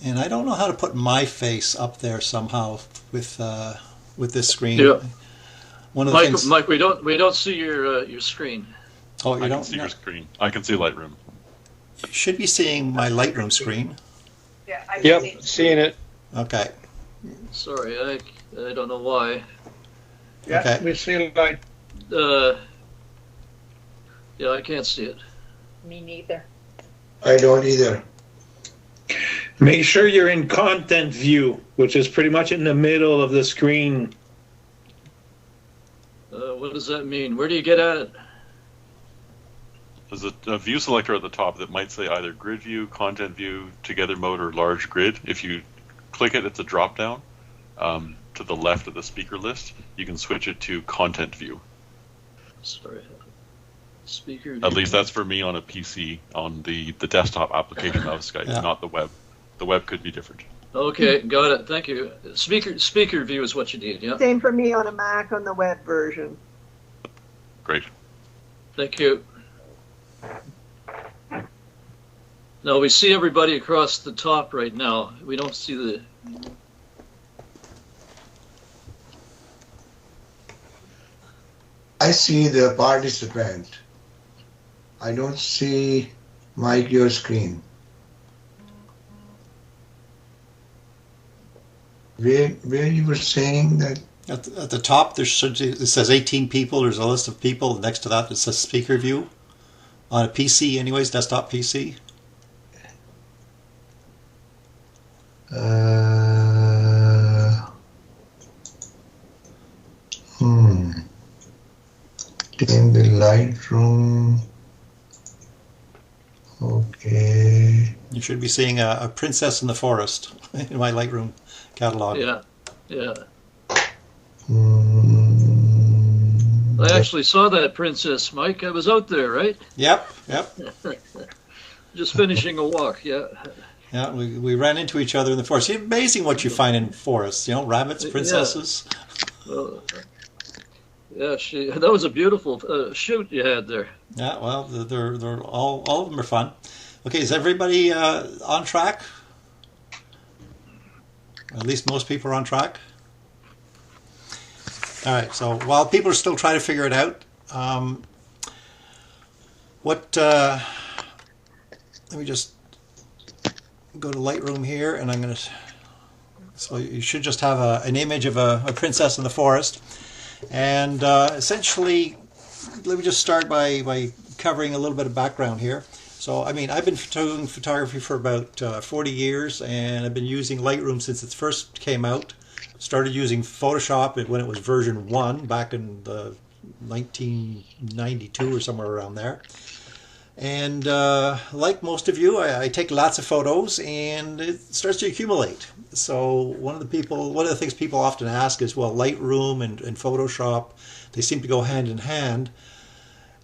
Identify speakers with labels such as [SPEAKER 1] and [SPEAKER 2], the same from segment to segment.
[SPEAKER 1] And I don't know how to put my face up there somehow with this screen.
[SPEAKER 2] Yeah,
[SPEAKER 1] One of the
[SPEAKER 2] Mike,
[SPEAKER 1] things.
[SPEAKER 2] Mike, we don't see your screen.
[SPEAKER 1] Oh, you
[SPEAKER 3] I can
[SPEAKER 1] don't?
[SPEAKER 3] see
[SPEAKER 1] No.
[SPEAKER 3] your screen. I can see Lightroom.
[SPEAKER 1] You should be seeing my Lightroom screen.
[SPEAKER 4] Yeah, I can see.
[SPEAKER 5] Yep, seeing it.
[SPEAKER 1] Okay.
[SPEAKER 2] Sorry, I don't know why.
[SPEAKER 5] Yeah,
[SPEAKER 1] Okay.
[SPEAKER 5] we see light.
[SPEAKER 2] Yeah, I can't see it.
[SPEAKER 4] Me neither.
[SPEAKER 6] I don't either.
[SPEAKER 5] Make sure you're in content view, which is pretty much in the middle of the screen.
[SPEAKER 2] What does that mean? Where do you get at it?
[SPEAKER 3] There's a view selector at the top that might say either grid view, content view, together mode, or large grid. If you click it, it's a drop down to the left of the speaker list. You can switch it to content view.
[SPEAKER 2] Sorry. Speaker.
[SPEAKER 3] At least that's for me on a PC, on the desktop application of Skype,
[SPEAKER 1] Yeah.
[SPEAKER 3] not the web. The web could be different.
[SPEAKER 2] Okay, got it. Thank you. Speaker view is what you need. Yeah.
[SPEAKER 4] Same for me on a Mac on the web version.
[SPEAKER 3] Great.
[SPEAKER 2] Thank you. Now we see everybody across the top right now. We don't see the.
[SPEAKER 6] I see the participant. I don't see Mike, your screen. Where you were saying that?
[SPEAKER 1] At the top, it says 18 people. There's a list of people. Next to that, it says speaker view. On a PC, anyways, desktop PC.
[SPEAKER 6] In the Lightroom. Okay.
[SPEAKER 1] You should be seeing a Princess in the Forest in my Lightroom catalog.
[SPEAKER 2] Yeah. Yeah.
[SPEAKER 6] Hmm.
[SPEAKER 2] I actually saw that princess, Mike. I was out there, right?
[SPEAKER 1] Yep.
[SPEAKER 2] Just finishing a walk. Yeah.
[SPEAKER 1] Yeah, we ran into each other in the forest. It's amazing what you find in forests. You know, rabbits, princesses.
[SPEAKER 2] Yeah, that was a beautiful shoot you had there.
[SPEAKER 1] Yeah, well, they're all of them are fun. Okay, is everybody on track? At least most people are on track. All right. So while people are still trying to figure it out, let me just go to Lightroom here, and I'm going to. So you should just have an image of a princess in the forest. And essentially, let me just start by covering a little bit of background here. So, I mean, I've been doing photography for about 40 years, and I've been using Lightroom since it first came out. Started using Photoshop when it was version 1 back in 1992 or somewhere around there. And like most of you, I take lots of photos, and it starts to accumulate. So one of the things people often ask is, well, Lightroom and Photoshop, they seem to go hand in hand.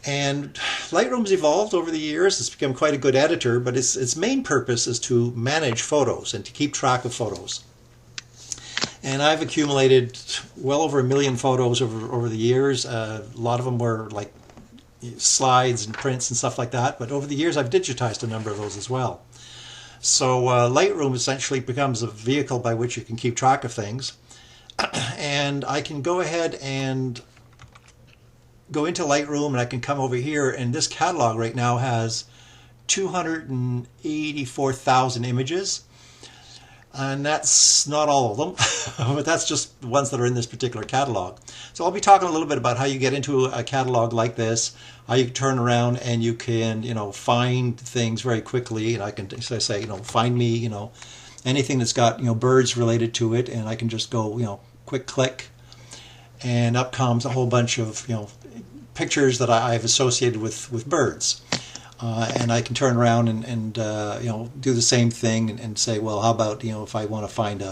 [SPEAKER 1] And Lightroom's evolved over the years. It's become quite a good editor, but its main purpose is to manage photos and to keep track of photos. And I've accumulated well over 1 million photos over the years. A lot of them were like slides and prints and stuff like that, but over the years I've digitized a number of those as well. So Lightroom essentially becomes a vehicle by which you can keep track of things. And I can go ahead and go into Lightroom, and I can come over here, and this catalog right now has 284,000 images. And that's not all of them, but that's just the ones that are in this particular catalog. So I'll be talking a little bit about how you get into a catalog like this, how you turn around and you can, find things very quickly. And I can say, find me, anything that's got, birds related to it, and I can just go, quick click, and up comes a whole bunch of, pictures that I've associated with birds. And I can turn around and do the same thing and say, well, how about if I want to find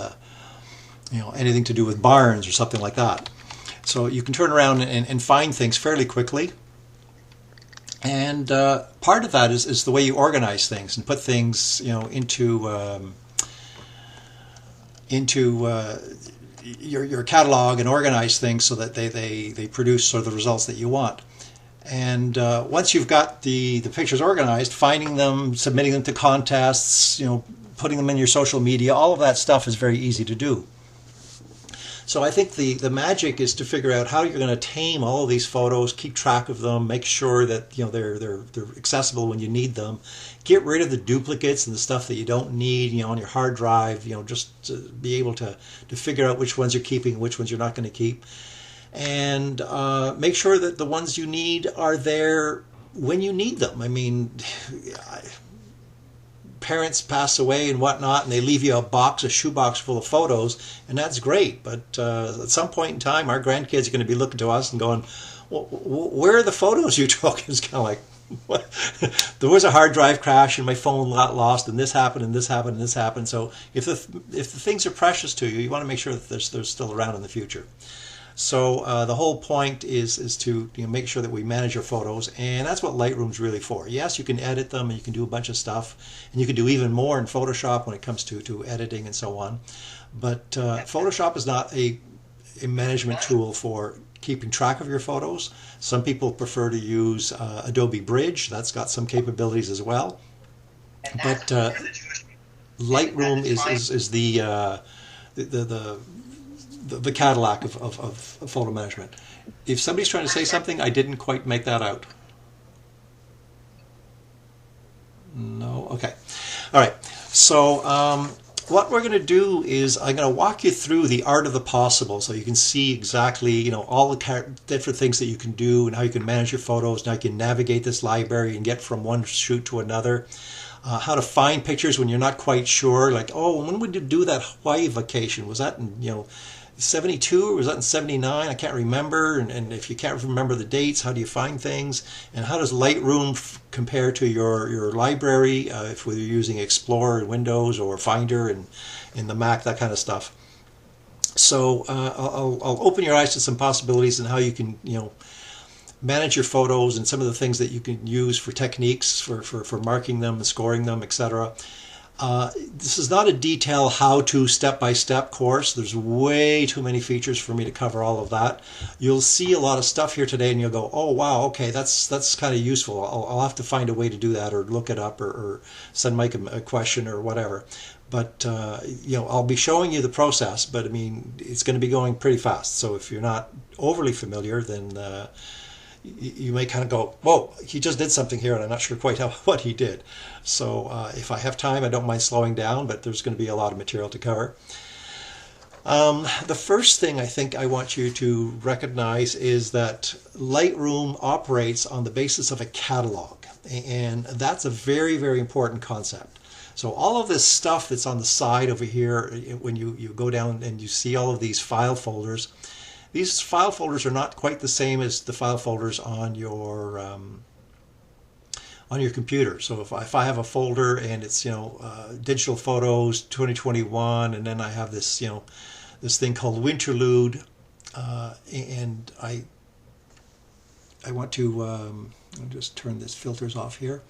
[SPEAKER 1] anything to do with barns or something like that. So you can turn around and find things fairly quickly. And part of that is the way you organize things and put things into your catalog and organize things so that they produce sort of the results that you want. And once you've got the pictures organized, finding them, submitting them to contests, putting them in your social media, all of that stuff is very easy to do. So I think the magic is to figure out how you're going to tame all of these photos, keep track of them, make sure that they're accessible when you need them, get rid of the duplicates and the stuff that you don't need on your hard drive, just to be able to figure out which ones you're keeping and which ones you're not going to keep, and make sure that the ones you need are there when you need them. I mean, parents pass away and whatnot, and they leave you a shoebox full of photos, and that's great. But at some point in time, our grandkids are going to be looking to us and going, well, "Where are the photos you took?" It's kind of like, what? There was a hard drive crash, and my phone got lost, and this happened, and this happened, and this happened. So if the things are precious to you, you want to make sure that they're still around in the future. So the whole point is to make sure that we manage our photos, and that's what Lightroom's really for. Yes, you can edit them, and you can do a bunch of stuff, and you can do even more in Photoshop when it comes to editing and so on. But Photoshop is not a management tool for keeping track of your photos. Some people prefer to use Adobe Bridge. That's got some capabilities as well. But Lightroom is the Cadillac of photo management. If somebody's trying to say something, I didn't quite make that out. No? Okay. All right. So what we're going to do is I'm going to walk you through the art of the possible, so you can see exactly all the different things that you can do and how you can manage your photos, and how you can navigate this library and get from one shoot to another. How to find pictures when you're not quite sure, like, oh, when would you do that Hawaii vacation? Was that in 72 or was that in 79? I can't remember. And if you can't remember the dates, how do you find things? And how does Lightroom compare to your library, if we're using Explorer in Windows or Finder in the Mac, that kind of stuff. So I'll open your eyes to some possibilities and how you can manage your photos and some of the things that you can use for techniques for marking them and scoring them, etc. This is not a detailed how-to step-by-step course. There's way too many features for me to cover all of that. You'll see a lot of stuff here today and you'll go, oh wow, okay, that's kind of useful. I'll have to find a way to do that, or look it up, or send Mike a question or whatever. But I'll be showing you the process, but I mean, it's going to be going pretty fast. So if you're not overly familiar, then you may kind of go, whoa, he just did something here and I'm not sure quite what he did. So if I have time, I don't mind slowing down, but there's going to be a lot of material to cover. The first thing I think I want you to recognize is that Lightroom operates on the basis of a catalog, and that's a very, very important concept. So all of this stuff that's on the side over here, when you go down and you see all of these file folders, these file folders are not quite the same as the file folders on your computer. So if I have a folder and it's digital photos 2021, and then I have this this thing called Winterlude, and I want to I'll just turn this filters off here,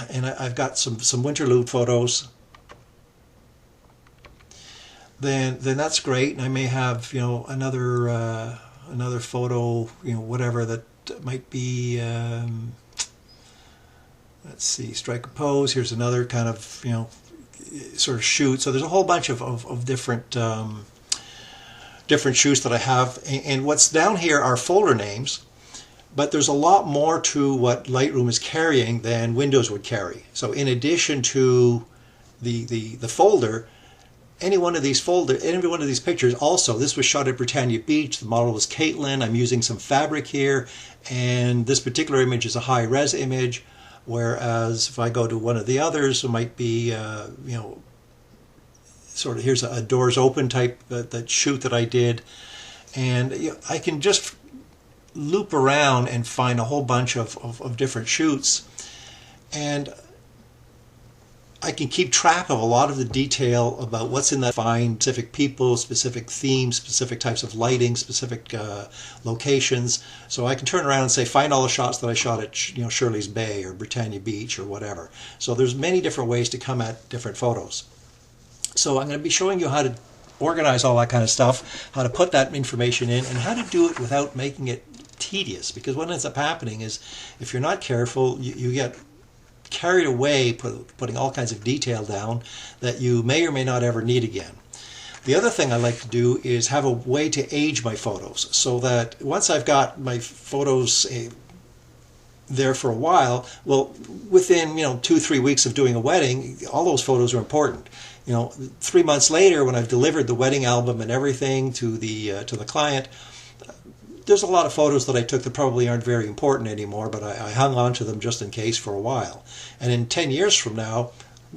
[SPEAKER 1] and I've got some Winterlude photos. Then that's great, and I may have another photo, whatever that might be. Let's see, strike a pose. Here's another kind of sort of shoot. So there's a whole bunch of different different shoots that I have, and what's down here are folder names. But there's a lot more to what Lightroom is carrying than Windows would carry. So in addition to the folder, any one of these pictures, also, this was shot at Britannia Beach. The model was Caitlin. I'm using some fabric here, and this particular image is a high-res image, whereas if I go to one of the others, it might be, sort of, here's a doors open type that shoot that I did, and I can just loop around and find a whole bunch of different shoots, and I can keep track of a lot of the detail about what's in that, find specific people, specific themes, specific types of lighting, specific locations. So I can turn around and say, find all the shots that I shot at Shirley's Bay or Britannia Beach or whatever. So there's many different ways to come at different photos. So I'm going to be showing you how to organize all that kind of stuff, how to put that information in, and how to do it without making it tedious. Because what ends up happening is, if you're not careful, you get carried away putting all kinds of detail down that you may or may not ever need again. The other thing I like to do is have a way to age my photos, so that once I've got my photos there for a while, well, within 2-3 weeks of doing a wedding, all those photos are important. 3 months later, when I've delivered the wedding album and everything to the client, there's a lot of photos that I took that probably aren't very important anymore, but I hung on to them just in case for a while. And in 10 years from now,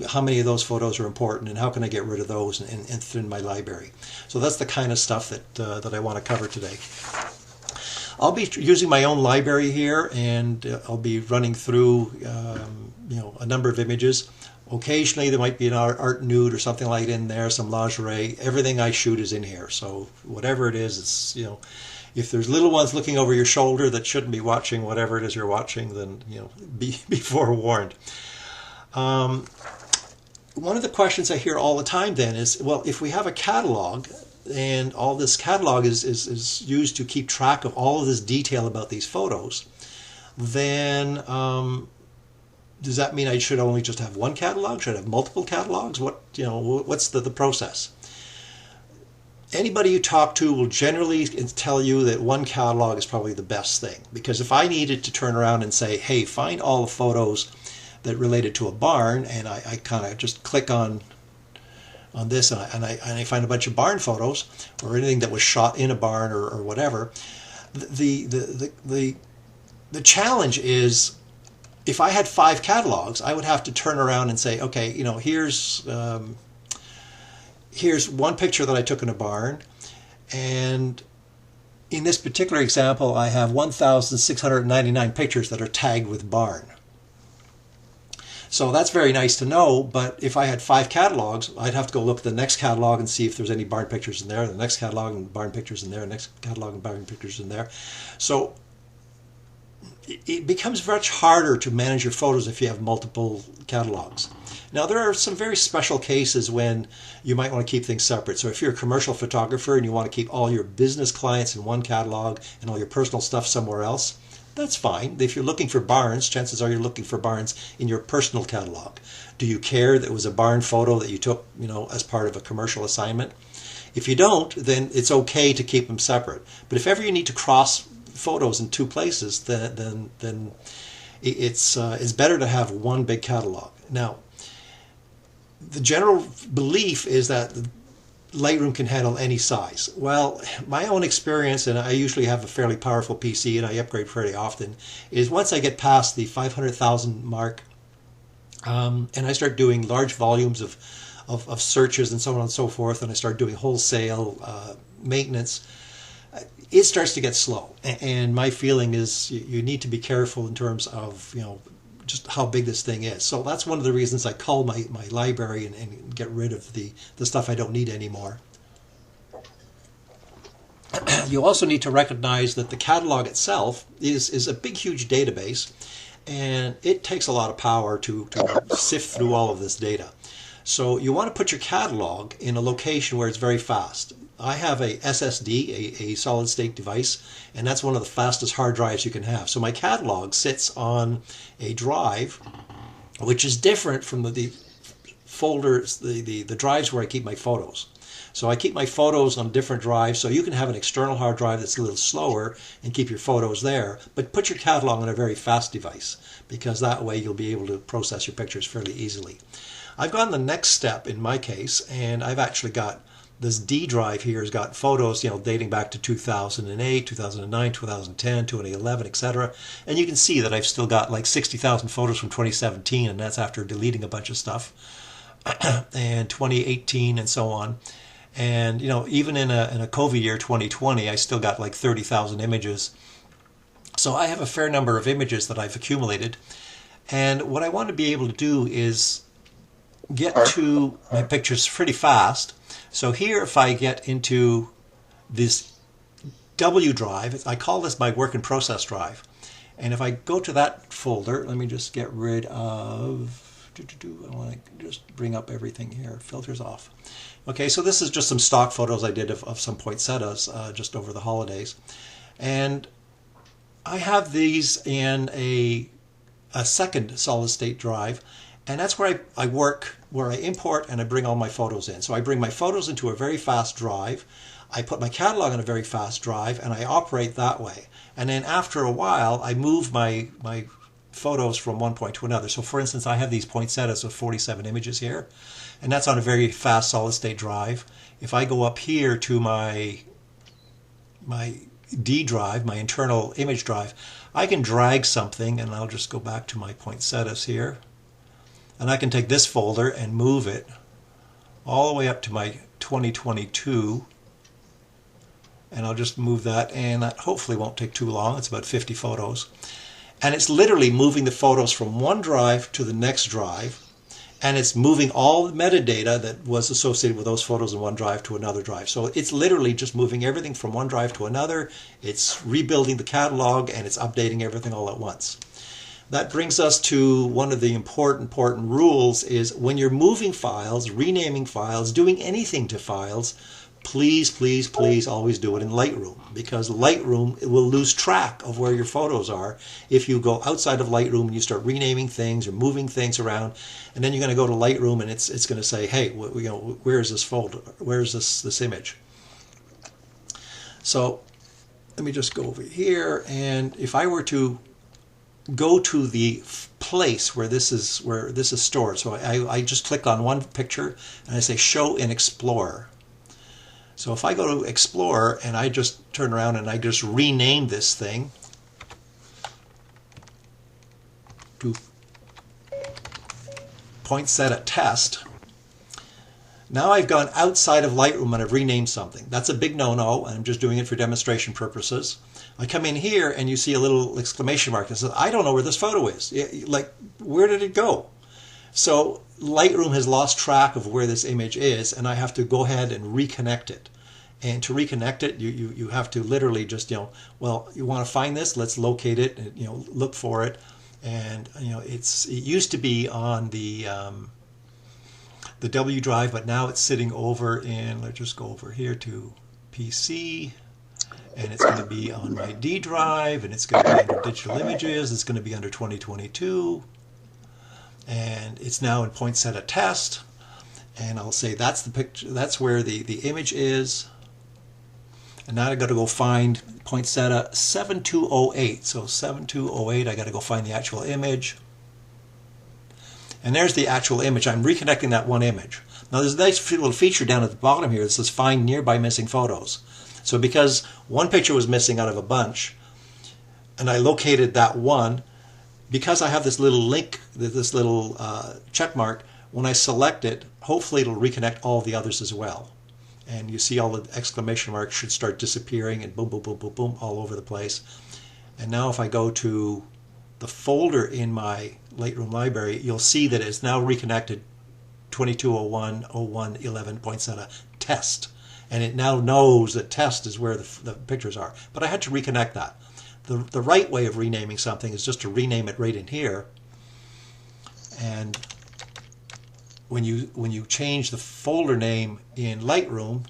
[SPEAKER 1] how many of those photos are important, and how can I get rid of those and thin my library? So that's the kind of stuff that I want to cover today. I'll be using my own library here, and I'll be running through a number of images. Occasionally there might be an art nude or something like in there, some lingerie. Everything I shoot is in here, so whatever it is, it's if there's little ones looking over your shoulder that shouldn't be watching whatever it is you're watching, then be forewarned. One of the questions I hear all the time then is, well, if we have a catalog, and all this catalog is used to keep track of all of this detail about these photos, then does that mean I should only just have one catalog? Should I have multiple catalogs? What's the process? Anybody you talk to will generally tell you that one catalog is probably the best thing, because if I needed to turn around and say, hey, find all the photos that related to a barn, and I kind of just click on this, and I find a bunch of barn photos or anything that was shot in a barn or whatever. The challenge is, if I had 5 catalogs, I would have to turn around and say, okay, here's one picture that I took in a barn, and in this particular example, I have 1,699 pictures that are tagged with barn. So that's very nice to know, but if I had 5 catalogs, I'd have to go look at the next catalog and see if there's any barn pictures in there, the next catalog and barn pictures in there, the next catalog and barn pictures in there. So it becomes much harder to manage your photos if you have multiple catalogs. Now, there are some very special cases when you might want to keep things separate. So if you're a commercial photographer and you want to keep all your business clients in one catalog and all your personal stuff somewhere else, that's fine. If you're looking for barns, chances are you're looking for barns in your personal catalog. Do you care that it was a barn photo that you took, as part of a commercial assignment? If you don't, then it's okay to keep them separate. But if ever you need to cross photos in 2 places, then it's better to have one big catalog. Now, the general belief is that Lightroom can handle any size. Well, my own experience, and I usually have a fairly powerful PC and I upgrade fairly often, is once I get past the 500,000 mark and I start doing large volumes of searches and so on and so forth, and I start doing wholesale maintenance, it starts to get slow. And my feeling is you need to be careful in terms of just how big this thing is. So that's one of the reasons I cull my library and get rid of the stuff I don't need anymore. You also need to recognize that the catalog itself is a big, huge database, and it takes a lot of power to sift through all of this data. So you want to put your catalog in a location where it's very fast. I have a SSD, a solid state device, and that's one of the fastest hard drives you can have. So my catalog sits on a drive, which is different from the folders, the drives where I keep my photos. So I keep my photos on different drives, so you can have an external hard drive that's a little slower and keep your photos there, but put your catalog on a very fast device, because that way you'll be able to process your pictures fairly easily. I've gone the next step in my case, and I've actually got this D drive here has got photos, dating back to 2008, 2009, 2010, 2011, etc. And you can see that I've still got like 60,000 photos from 2017, and that's after deleting a bunch of stuff, and 2018 and so on. And even in a COVID year, 2020, I still got like 30,000 images. So I have a fair number of images that I've accumulated. And what I want to be able to do is get to my pictures pretty fast. So here, if I get into this W drive, I call this my work in process drive. And if I go to that folder, let me just get rid of, I want to just bring up everything here, filters off. Okay, so this is just some stock photos I did of some poinsettias just over the holidays. And I have these in a a second solid state drive, and that's where I work, where I import and I bring all my photos in. So I bring my photos into a very fast drive, I put my catalog on a very fast drive, and I operate that way. And then after a while, I move my photos from one point to another. So for instance, I have these poinsettias with 47 images here, and that's on a very fast solid state drive. If I go up here to my D drive, my internal image drive, I can drag something, and I'll just go back to my poinsettias here, and I can take this folder and move it all the way up to my 2022, and I'll just move that, and that hopefully won't take too long. It's about 50 photos, and it's literally moving the photos from one drive to the next drive, and it's moving all the metadata that was associated with those photos in one drive to another drive. So it's literally just moving everything from one drive to another. It's rebuilding the catalog, and it's updating everything all at once. That brings us to one of the important rules is when you're moving files, renaming files, doing anything to files, please, please, please always do it in Lightroom, because Lightroom will lose track of where your photos are if you go outside of Lightroom and you start renaming things or moving things around, and then you're going to go to Lightroom and it's going to say, hey, where is this folder? Where is this image? So let me just go over here, and if I were to go to the place where this is stored, so I just click on one picture and I say show in Explorer. So if I go to Explorer and I just turn around and I just rename this thing to poinsettia test, now I've gone outside of Lightroom and I've renamed something. That's a big no-no, and I'm just doing it for demonstration purposes. I come in here and you see a little exclamation mark that says, I don't know where this photo is. Like, where did it go? So Lightroom has lost track of where this image is, and I have to go ahead and reconnect it. And to reconnect it, you have to literally just, well, you want to find this, let's locate it, and, look for it. And, it used to be on the W drive, but now it's sitting over in, let's just go over here to PC, and it's going to be on my D drive, and it's going to be under digital images, it's going to be under 2022. And it's now in poinsettia test, and I'll say that's the picture, that's where the image is. And now I got to go find poinsettia 7208. So 7208, I got to go find the actual image. And there's the actual image. I'm reconnecting that one image. Now there's a nice little feature down at the bottom here that says find nearby missing photos. So because one picture was missing out of a bunch, and I located that one, because I have this little link, this little check mark, when I select it, hopefully it'll reconnect all the others as well. And you see all the exclamation marks should start disappearing, and boom, boom, boom, boom, boom, all over the place. And now if I go to the folder in my Lightroom library, you'll see that it's now reconnected 2201.01.11 poinsettia test. And it now knows that test is where the pictures are. But I had to reconnect that. The right way of renaming something is just to rename it right in here. And when you change the folder name in Lightroom,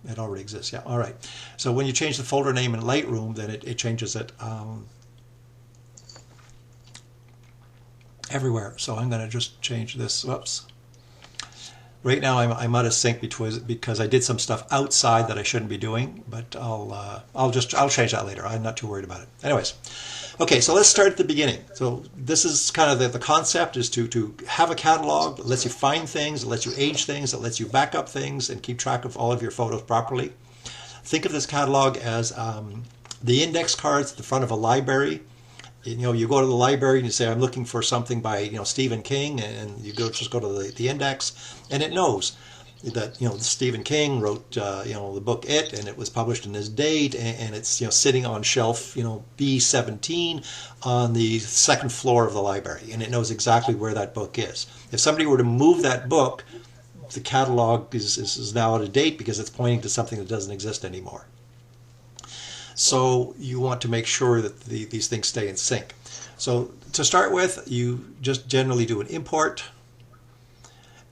[SPEAKER 1] it already exists, yeah, all right. So when you change the folder name in Lightroom, then it changes it everywhere. So I'm going to just change this, whoops. Right now I'm out of sync because I did some stuff outside that I shouldn't be doing, but I'll change that later. I'm not too worried about it. Anyways, okay, so let's start at the beginning. So this is kind of the concept is to have a catalog that lets you find things, that lets you age things, that lets you back up things and keep track of all of your photos properly. Think of this catalog as the index cards at the front of a library. You go to the library and you say, I'm looking for something by, Stephen King, and you just go to the index, and it knows that, Stephen King wrote, the book It, and it was published in this date, and it's, sitting on shelf, B17 on the second floor of the library, and it knows exactly where that book is. If somebody were to move that book, the catalog is now out of date because it's pointing to something that doesn't exist anymore. So you want to make sure that these things stay in sync. So to start with, you just generally do an import.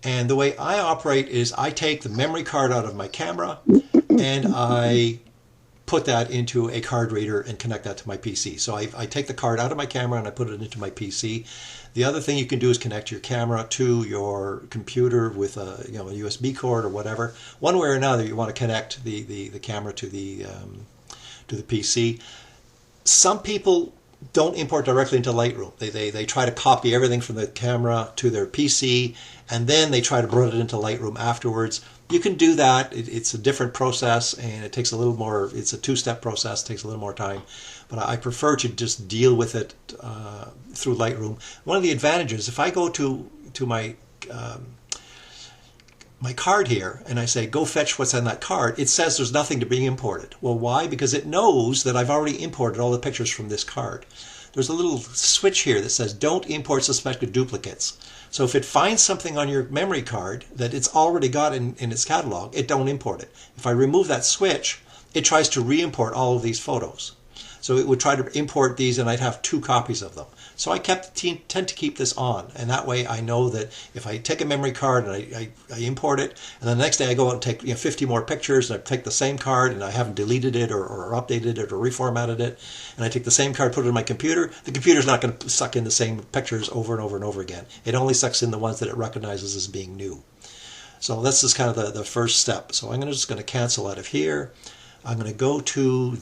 [SPEAKER 1] And the way I operate is I take the memory card out of my camera and I put that into a card reader and connect that to my PC. So I take the card out of my camera and I put it into my PC. The other thing you can do is connect your camera to your computer with a USB cord or whatever. One way or another, you want to connect the camera to the PC. Some people don't import directly into Lightroom. They try to copy everything from the camera to their PC, and then they try to put it into Lightroom afterwards. You can do that. It's a different process, and it takes a little more. It's a two-step process. It takes a little more time, but I prefer to just deal with it through Lightroom. One of the advantages, if I go to my my card here and I say go fetch what's on that card, it says there's nothing to be imported. Well, why? Because it knows that I've already imported all the pictures from this card. There's a little switch here that says don't import suspected duplicates. So if it finds something on your memory card that it's already got in its catalog, it don't import it. If I remove that switch, it tries to re-import all of these photos. So it would try to import these and I'd have 2 copies of them. So I tend to keep this on, and that way I know that if I take a memory card and I import it, and then the next day I go out and take 50 more pictures, and I take the same card and I haven't deleted it or updated it or reformatted it, and I take the same card, put it in my computer, the computer's not going to suck in the same pictures over and over and over again. It only sucks in the ones that it recognizes as being new. So this is kind of the first step. So I'm just going to cancel out of here. I'm going to go to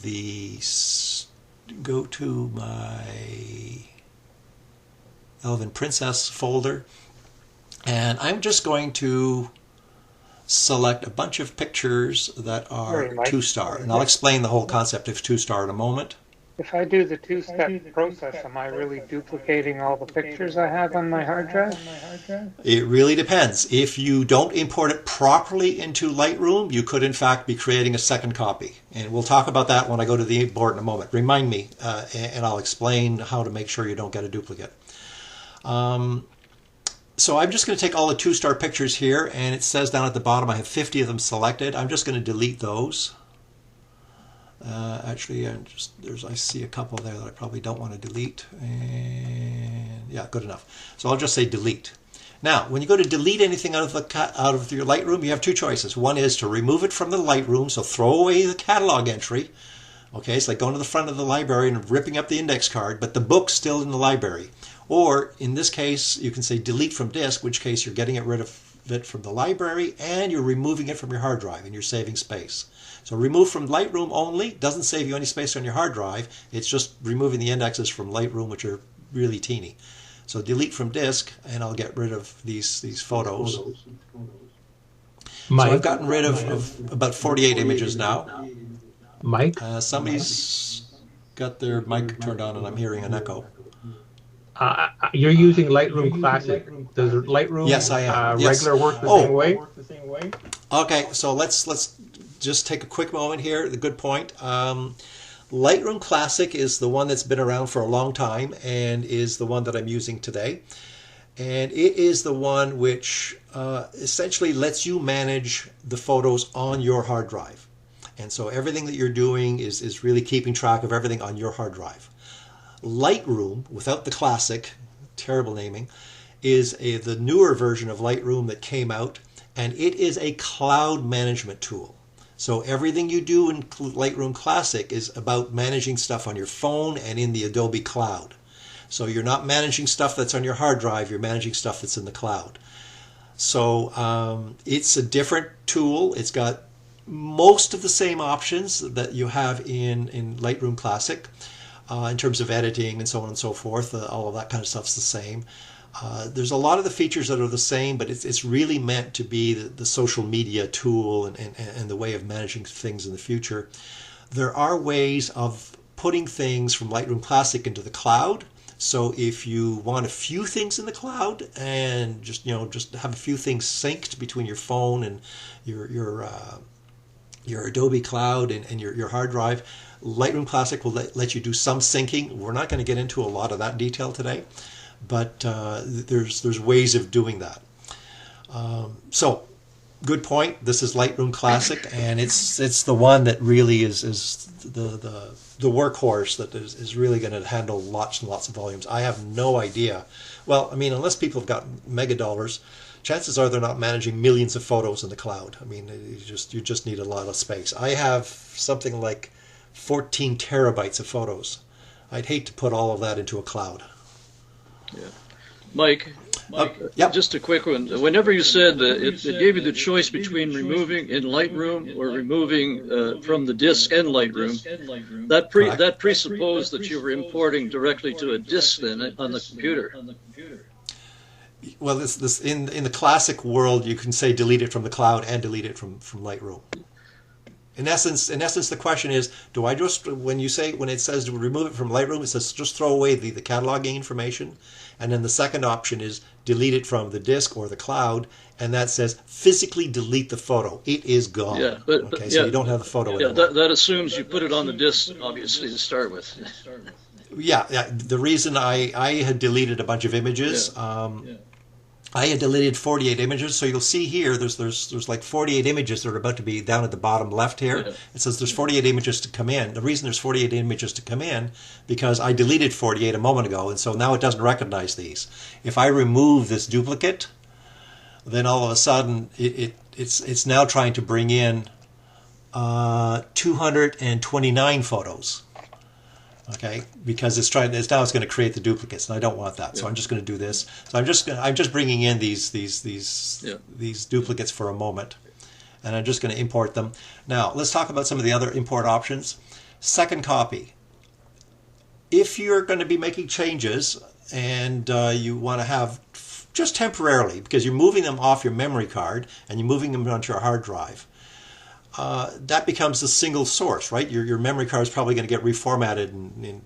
[SPEAKER 1] my Elven Princess folder, and I'm just going to select a bunch of pictures that are 2-star, and I'll explain the whole concept of 2-star in a moment.
[SPEAKER 7] If I do the two-step process, am I really duplicating all the pictures I have on my hard drive?
[SPEAKER 1] It really depends. If you don't import it properly into Lightroom, you could in fact be creating a second copy. And we'll talk about that when I go to the import in a moment. Remind me, and I'll explain how to make sure you don't get a duplicate. So I'm just going to take all the 2-star pictures here, and it says down at the bottom I have 50 of them selected. I'm just going to delete those. Actually, I see a couple there that I probably don't want to delete, and yeah, good enough. So I'll just say delete. Now, when you go to delete anything out of your Lightroom, you have 2 choices. One is to remove it from the Lightroom, so throw away the catalog entry. Okay, it's like going to the front of the library and ripping up the index card, but the book's still in the library. Or in this case, you can say delete from disk, which case you're getting rid of it from the library and you're removing it from your hard drive and you're saving space. So remove from Lightroom only doesn't save you any space on your hard drive. It's just removing the indexes from Lightroom, which are really teeny. So delete from disk, and I'll get rid of these photos. Mike, so I've gotten rid of about 48 images now.
[SPEAKER 8] Mike?
[SPEAKER 1] Somebody's got their mic turned on and I'm hearing an echo.
[SPEAKER 8] You're using Lightroom Classic. Does Lightroom
[SPEAKER 1] yes, I am.
[SPEAKER 8] Regular work the same way?
[SPEAKER 1] Okay, so let's just take a quick moment here. The good point. Lightroom Classic is the one that's been around for a long time and is the one that I'm using today. And it is the one which essentially lets you manage the photos on your hard drive. And so everything that you're doing is really keeping track of everything on your hard drive. Lightroom, without the Classic, terrible naming, is the newer version of Lightroom that came out, and it is a cloud management tool. So everything you do in Lightroom Classic is about managing stuff on your phone and in the Adobe Cloud. So you're not managing stuff that's on your hard drive, you're managing stuff that's in the cloud. So it's a different tool. It's got most of the same options that you have in Lightroom Classic. In terms of editing and so on and so forth, all of that kind of stuff's the same. There's a lot of the features that are the same, but it's really meant to be the social media tool and the way of managing things in the future. There are ways of putting things from Lightroom Classic into the cloud. So if you want a few things in the cloud and just have a few things synced between your phone and your Adobe Cloud and your hard drive, Lightroom Classic will let you do some syncing. We're not going to get into a lot of that detail today, but there's ways of doing that. So, good point. This is Lightroom Classic, and it's the one that really is the workhorse that is really going to handle lots and lots of volumes. I have no idea. Well, I mean, unless people have got mega dollars, chances are they're not managing millions of photos in the cloud. I mean, you just need a lot of space. I have something like 14 terabytes of photos. I'd hate to put all of that into a cloud.
[SPEAKER 2] Yeah. Mike,
[SPEAKER 1] yep.
[SPEAKER 2] Just a quick one. Whenever you said it gave you the choice between removing in Lightroom or removing from the disk and Lightroom, that presupposed that you were importing directly to a disk then on the computer.
[SPEAKER 1] Well, this in the classic world, you can say delete it from the cloud and delete it from Lightroom. In essence, the question is, do I just, when it says to remove it from Lightroom, it says just throw away the cataloging information, and then the second option is delete it from the disk or the cloud, and that says physically delete the photo. It is gone.
[SPEAKER 2] Yeah,
[SPEAKER 1] so you don't have the photo anymore.
[SPEAKER 2] That assumes you put it on the disk, obviously, to start with.
[SPEAKER 1] Yeah. The reason I had deleted a bunch of images. I had deleted 48 images, so you'll see here there's like 48 images that are about to be down at the bottom left here. Yeah. It says there's 48 images to come in. The reason there's 48 images to come in because I deleted 48 a moment ago, and so now it doesn't recognize these. If I remove this duplicate, then all of a sudden it's now trying to bring in 229 photos. Okay, because it's going to create the duplicates, and I don't want that. So I'm just going to do this. So I'm just bringing in these duplicates for a moment, and I'm just going to import them. Now let's talk about some of the other import options. Second copy. If you're going to be making changes and you want to have just temporarily, because you're moving them off your memory card and you're moving them onto your hard drive. That becomes a single source, right? Your memory card is probably going to get reformatted in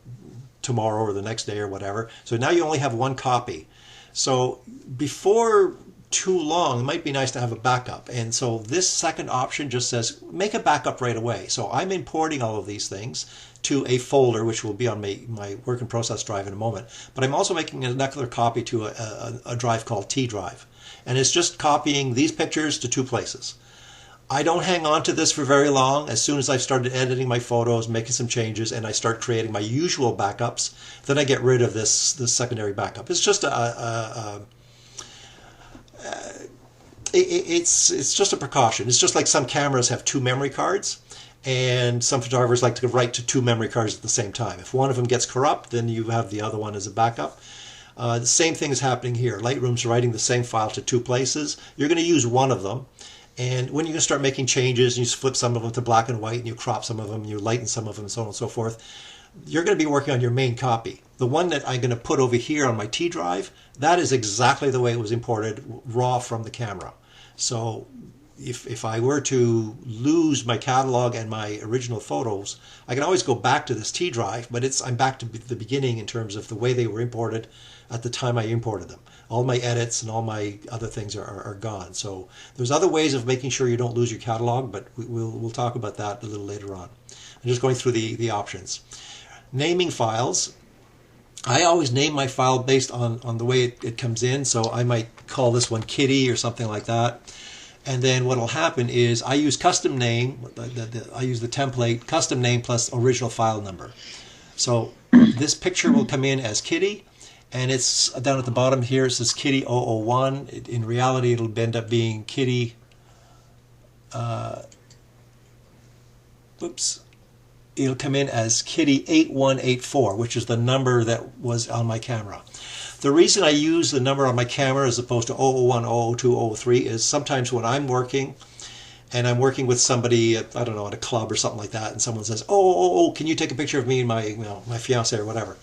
[SPEAKER 1] tomorrow or the next day or whatever. So now you only have one copy. So before too long, it might be nice to have a backup. And so this second option just says, make a backup right away. So I'm importing all of these things to a folder, which will be on my work in process drive in a moment. But I'm also making another copy to a drive called T drive. And it's just copying these pictures to two places. I don't hang on to this for very long. As soon as I've started editing my photos, making some changes, and I start creating my usual backups, then I get rid of this secondary backup. It's just it's just a precaution. It's just like some cameras have two memory cards, and some photographers like to write to two memory cards at the same time. If one of them gets corrupt, then you have the other one as a backup. The same thing is happening here. Lightroom's writing the same file to two places. You're going to use one of them. And when you can start making changes, and you flip some of them to black and white, and you crop some of them, and you lighten some of them, and so on and so forth, you're going to be working on your main copy. The one that I'm going to put over here on my T drive, that is exactly the way it was imported, raw from the camera. So if I were to lose my catalog and my original photos, I can always go back to this T drive, but I'm back to the beginning in terms of the way they were imported at the time I imported them. All my edits and all my other things are gone. So there's other ways of making sure you don't lose your catalog, but we'll talk about that a little later on. I'm just going through the options. Naming files. I always name my file based on the way it comes in. So I might call this one Kitty or something like that. And then what will happen is I use custom name. I use the template custom name plus original file number. So this picture will come in as Kitty. And it's down at the bottom here, it says Kitty 001. In reality, it'll end up being Kitty, it'll come in as Kitty 8184, which is the number that was on my camera. The reason I use the number on my camera as opposed to 001, 002, 003 is sometimes when I'm working, and I'm working with somebody, at, I don't know, at a club or something like that, and someone says, oh, can you take a picture of me and my fiance or whatever?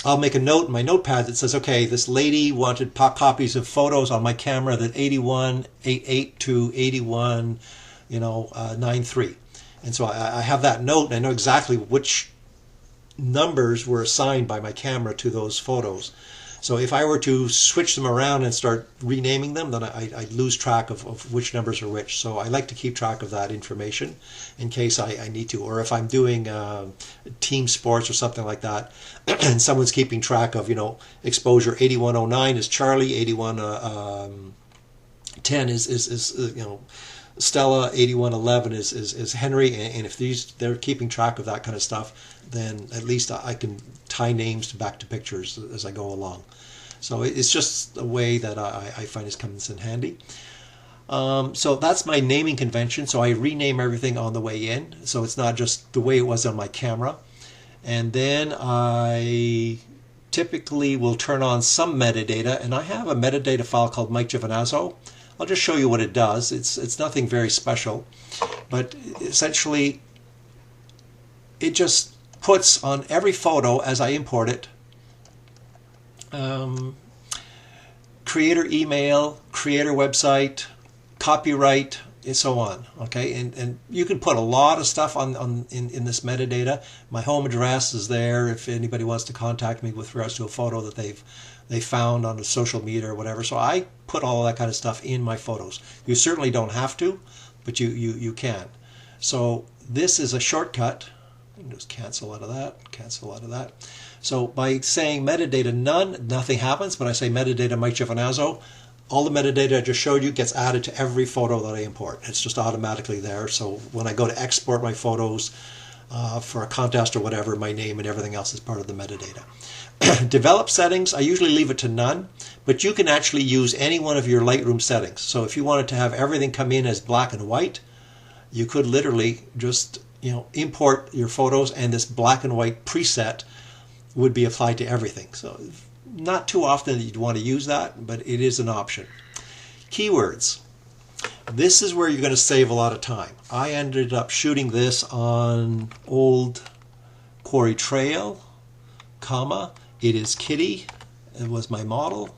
[SPEAKER 1] I'll make a note in my notepad that says, okay, this lady wanted copies of photos on my camera that 8188 to 8193. And so I have that note, and I know exactly which numbers were assigned by my camera to those photos. So if I were to switch them around and start renaming them, then I'd lose track of which numbers are which. So I like to keep track of that information in case I need to. Or if I'm doing team sports or something like that, and someone's keeping track of, exposure 8109 is Charlie, 8110 is Stella, 8111 is Henry, and if they're keeping track of that kind of stuff, then at least I can tie names back to pictures as I go along. So it's just a way that I find comes in handy. So that's my naming convention. So I rename everything on the way in. So it's not just the way it was on my camera. And then I typically will turn on some metadata. And I have a metadata file called Mike Giovinazzo. I'll just show you what it does. It's nothing very special. But essentially, it just puts on every photo as I import it, creator email, creator website, copyright, and so on. Okay, and you can put a lot of stuff in this metadata. My home address is there if anybody wants to contact me with regards to a photo that they found on a social media or whatever. So I put all that kind of stuff in my photos. You certainly don't have to, but you can. So this is a shortcut. Just cancel out of that, cancel out of that. So by saying metadata none, nothing happens, but I say metadata Mike Giovinazzo, all the metadata I just showed you gets added to every photo that I import. It's just automatically there. So when I go to export my photos for a contest or whatever, my name and everything else is part of the metadata. Develop settings, I usually leave it to none, but you can actually use any one of your Lightroom settings. So if you wanted to have everything come in as black and white, you could literally just import your photos, and this black and white preset would be applied to everything. So not too often that you'd want to use that, but it is an option. Keywords. This is where you're going to save a lot of time. I ended up shooting this on Old Quarry Trail, comma, it is Kitty, it was my model,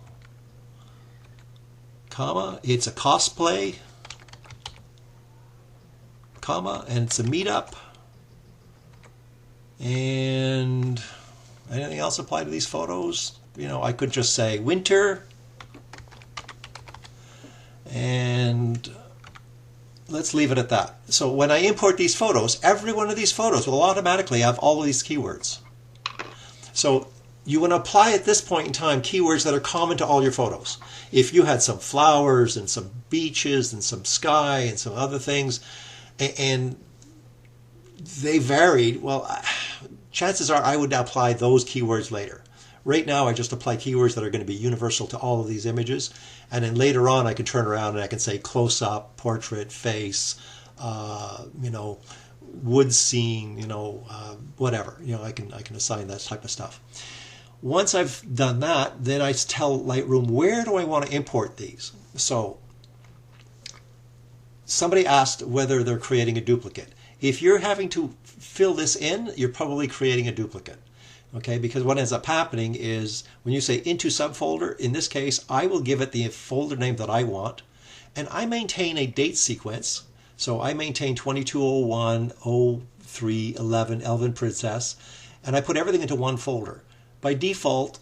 [SPEAKER 1] comma, it's a cosplay, comma, and it's a meetup. And anything else apply to these photos? I could just say winter, and let's leave it at that. So when I import these photos, every one of these photos will automatically have all of these keywords. So you want to apply at this point in time keywords that are common to all your photos. If you had some flowers and some beaches and some sky and some other things, and they varied, well, chances are I would apply those keywords later. Right now I just apply keywords that are going to be universal to all of these images, and then later on I can turn around and I can say close-up, portrait, face, wood scene, whatever. I can assign that type of stuff. Once I've done that, then I tell Lightroom, where do I want to import these? So somebody asked whether they're creating a duplicate. If you're having to fill this in, you're probably creating a duplicate. Okay, because what ends up happening is when you say into subfolder, in this case, I will give it the folder name that I want, and I maintain a date sequence. So I maintain 2201, 03, 11, Elvin Princess, and I put everything into one folder. By default,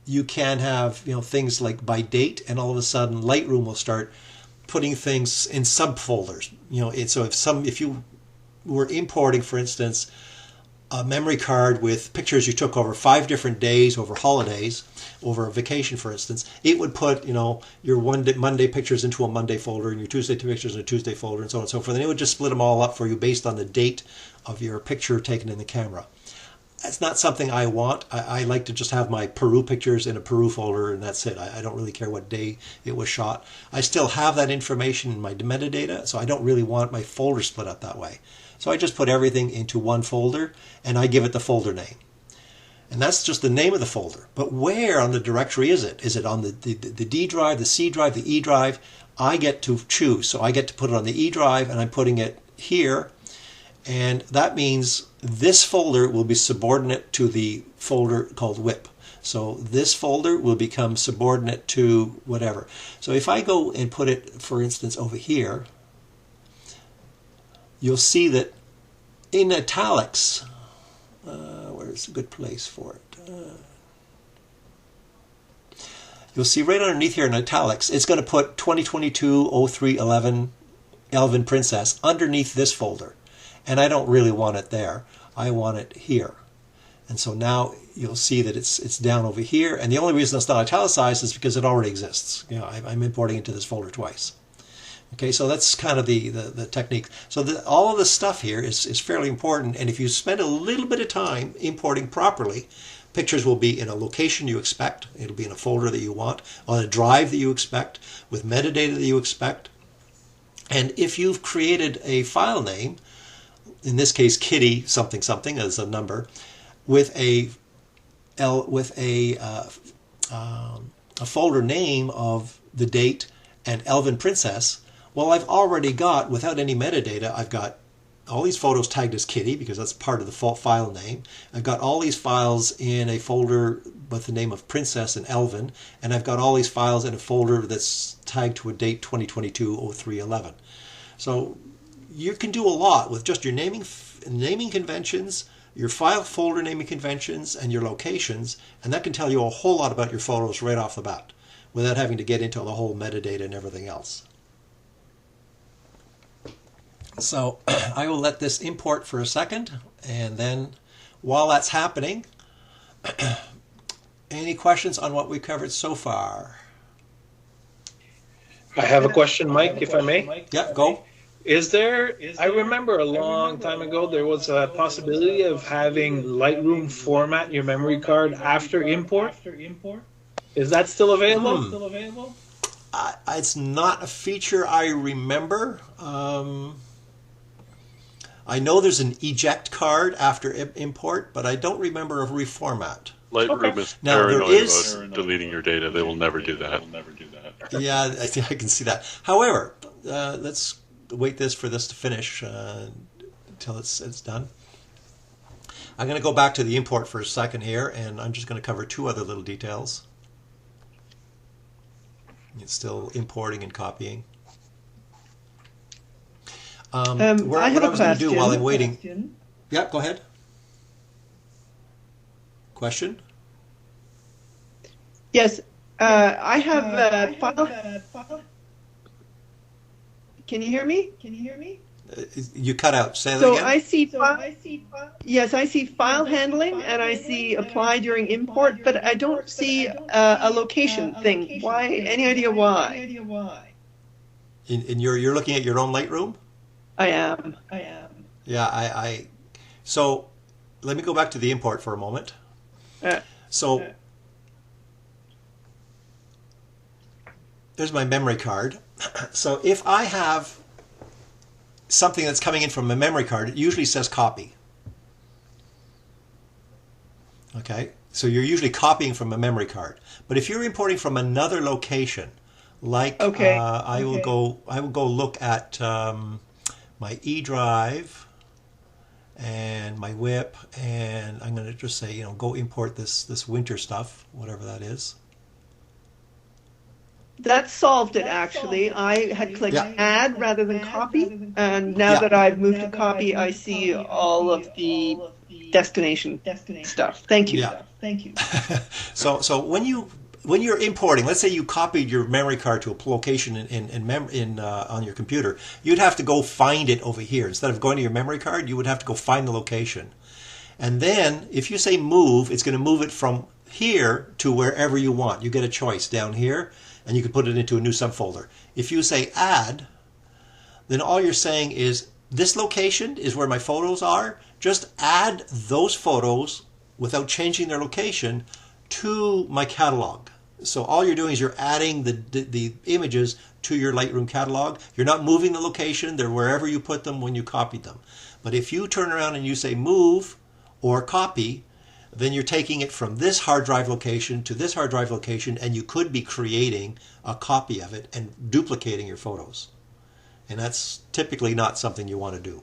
[SPEAKER 1] you can have things like by date, and all of a sudden Lightroom will start putting things in subfolders. So if you were importing, for instance, a memory card with pictures you took over 5 different days, over holidays, over a vacation, for instance, it would put your Monday pictures into a Monday folder and your Tuesday pictures in a Tuesday folder, and so on and so forth. And it would just split them all up for you based on the date of your picture taken in the camera. That's not something I want. I like to just have my Peru pictures in a Peru folder, and that's it. I don't really care what day it was shot. I still have that information in my metadata, so I don't really want my folder split up that way. So I just put everything into one folder, and I give it the folder name. And that's just the name of the folder. But where on the directory is it? Is it on the D drive, the C drive, the E drive? I get to choose. So I get to put it on the E drive, and I'm putting it here. And that means this folder will be subordinate to the folder called WIP. So this folder will become subordinate to whatever. So if I go and put it, for instance, over here, you'll see that in italics, where's a good place for it? You'll see right underneath here in italics, it's going to put 2022-03-11 Elvin Princess underneath this folder. And I don't really want it there. I want it here. And so now you'll see that it's down over here. And the only reason it's not italicized is because it already exists. I'm importing into this folder twice. Okay, so that's kind of the technique. So all of this stuff here is fairly important. And if you spend a little bit of time importing properly, pictures will be in a location you expect. It'll be in a folder that you want, on a drive that you expect, with metadata that you expect. And if you've created a file name, in this case kitty something something as a number, with a folder name of the date and Elven Princess, well, I've already got, without any metadata, I've got all these photos tagged as kitty because that's part of the file name. I've got all these files in a folder with the name of Princess and Elven, and I've got all these files in a folder that's tagged to a date 2022-03-11. So you can do a lot with just your naming conventions, your file folder naming conventions, and your locations, and that can tell you a whole lot about your photos right off the bat without having to get into the whole metadata and everything else. So I will let this import for a second, and then while that's happening, any questions on what we covered so far?
[SPEAKER 5] I have a question, Mike, if I may.
[SPEAKER 1] Yeah, go.
[SPEAKER 5] I remember a long time ago there was a possibility of having Lightroom format your memory card after import. Is that still available?
[SPEAKER 1] It's not a feature I remember. I know there's an eject card after import, but I don't remember a reformat.
[SPEAKER 3] Lightroom is
[SPEAKER 1] Now,
[SPEAKER 3] paranoid about deleting your data. They will never do that.
[SPEAKER 1] Yeah, I think I can see that. However, let's wait for this to finish until it's done. I'm going to go back to the import for a second here, and I'm just going to cover two other little details. It's still importing and copying. What I was going to do while I'm waiting. Yeah, go ahead. Question?
[SPEAKER 9] Yes, I have file. Can you hear me?
[SPEAKER 1] You cut out. Say that
[SPEAKER 9] so
[SPEAKER 1] again.
[SPEAKER 9] I see yes, I see file handling and I see apply during import, but I don't see a location thing. Why? Any idea why?
[SPEAKER 1] In you're looking at your own Lightroom?
[SPEAKER 9] I am.
[SPEAKER 1] Yeah, so let me go back to the import for a moment. So there's my memory card. So if I have something that's coming in from a memory card, it usually says copy. Okay, so you're usually copying from a memory card. But if you're importing from another location, like I will go look at my E drive and my WIP, and I'm going to just say, go import this winter stuff, whatever that is.
[SPEAKER 9] That solved it, actually. I had clicked add rather than copy, and now that I've moved to copy, I see all of the destination stuff. Thank you.
[SPEAKER 1] Yeah. So when you're importing, let's say you copied your memory card to a location on your computer, you'd have to go find it over here. Instead of going to your memory card, you would have to go find the location. And then if you say move, it's going to move it from here to wherever you want. You get a choice down here, and you can put it into a new subfolder. If you say add, then all you're saying is this location is where my photos are. Just add those photos without changing their location to my catalog. So all you're doing is you're adding the images to your Lightroom catalog. You're not moving the location. They're wherever you put them when you copied them. But if you turn around and you say move or copy, then you're taking it from this hard drive location to this hard drive location, and you could be creating a copy of it and duplicating your photos. And that's typically not something you want to do.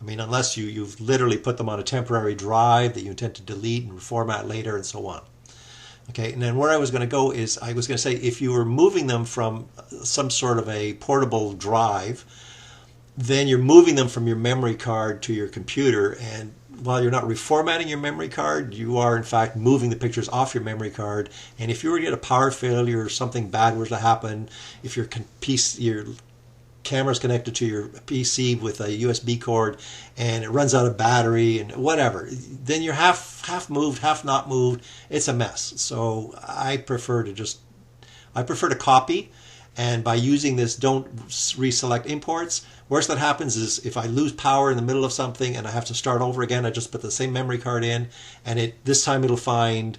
[SPEAKER 1] I mean, unless you've literally put them on a temporary drive that you intend to delete and reformat later and so on. Okay, and then where I was going to go is I was going to say if you were moving them from some sort of a portable drive, then you're moving them from your memory card to your computer, and while you're not reformatting your memory card, you are in fact moving the pictures off your memory card. And if you were to get a power failure or something bad were to happen, if your camera's connected to your PC with a USB cord and it runs out of battery and whatever, then you're half moved, half not moved. It's a mess. So I prefer to copy, and by using this don't reselect imports. Worst that happens is if I lose power in the middle of something and I have to start over again, I just put the same memory card in, and this time it'll find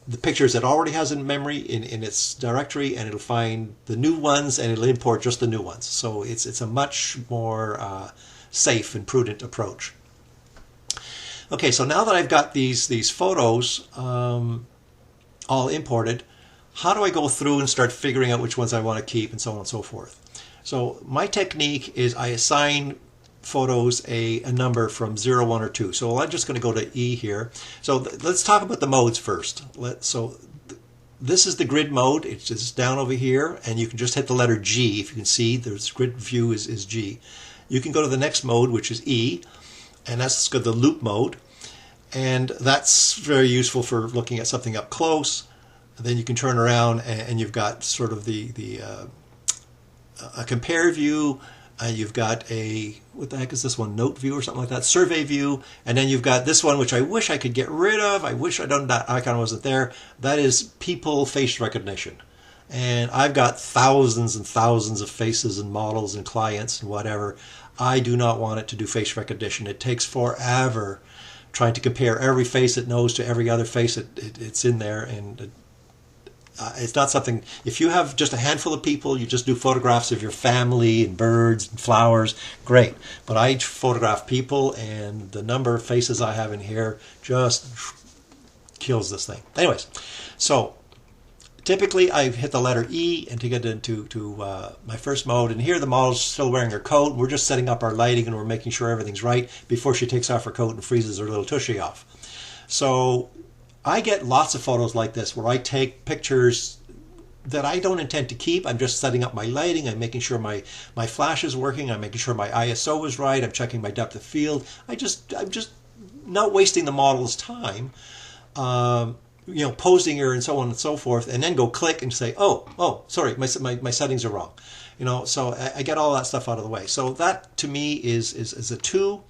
[SPEAKER 1] the pictures it already has in memory in its directory, and it'll find the new ones and it'll import just the new ones. So it's a much more safe and prudent approach. Okay, so now that I've got these photos all imported, how do I go through and start figuring out which ones I want to keep and so on and so forth? So my technique is I assign photos a number from 0, 1, or 2. So I'm just going to go to E here. So let's talk about the modes first. This is the grid mode. It's just down over here, and you can just hit the letter G. If you can see, there's grid view is G. You can go to the next mode, which is E, and that's got the loop mode. And that's very useful for looking at something up close. And then you can turn around and you've got sort of a compare view. You've got a, what the heck is this one? Note view or something like that. Survey view. And then you've got this one, which I wish I could get rid of. I wish that icon wasn't there. That is people face recognition. And I've got thousands and thousands of faces and models and clients and whatever. I do not want it to do face recognition. It takes forever trying to compare every face it knows to every other face it's in there, and it's not something. If you have just a handful of people, you just do photographs of your family and birds and flowers, great. But I photograph people, and the number of faces I have in here just kills this thing. Anyways, so typically I hit the letter E and to get into my first mode, and here the model's still wearing her coat. We're just setting up our lighting and we're making sure everything's right before she takes off her coat and freezes her little tushy off. So I get lots of photos like this where I take pictures that I don't intend to keep. I'm just setting up my lighting. I'm making sure my flash is working. I'm making sure my ISO is right. I'm checking my depth of field. I'm just not wasting the model's time. Posing her and so on and so forth, and then go click and say, oh, sorry, my settings are wrong. So I get all that stuff out of the way. So that to me is a 2,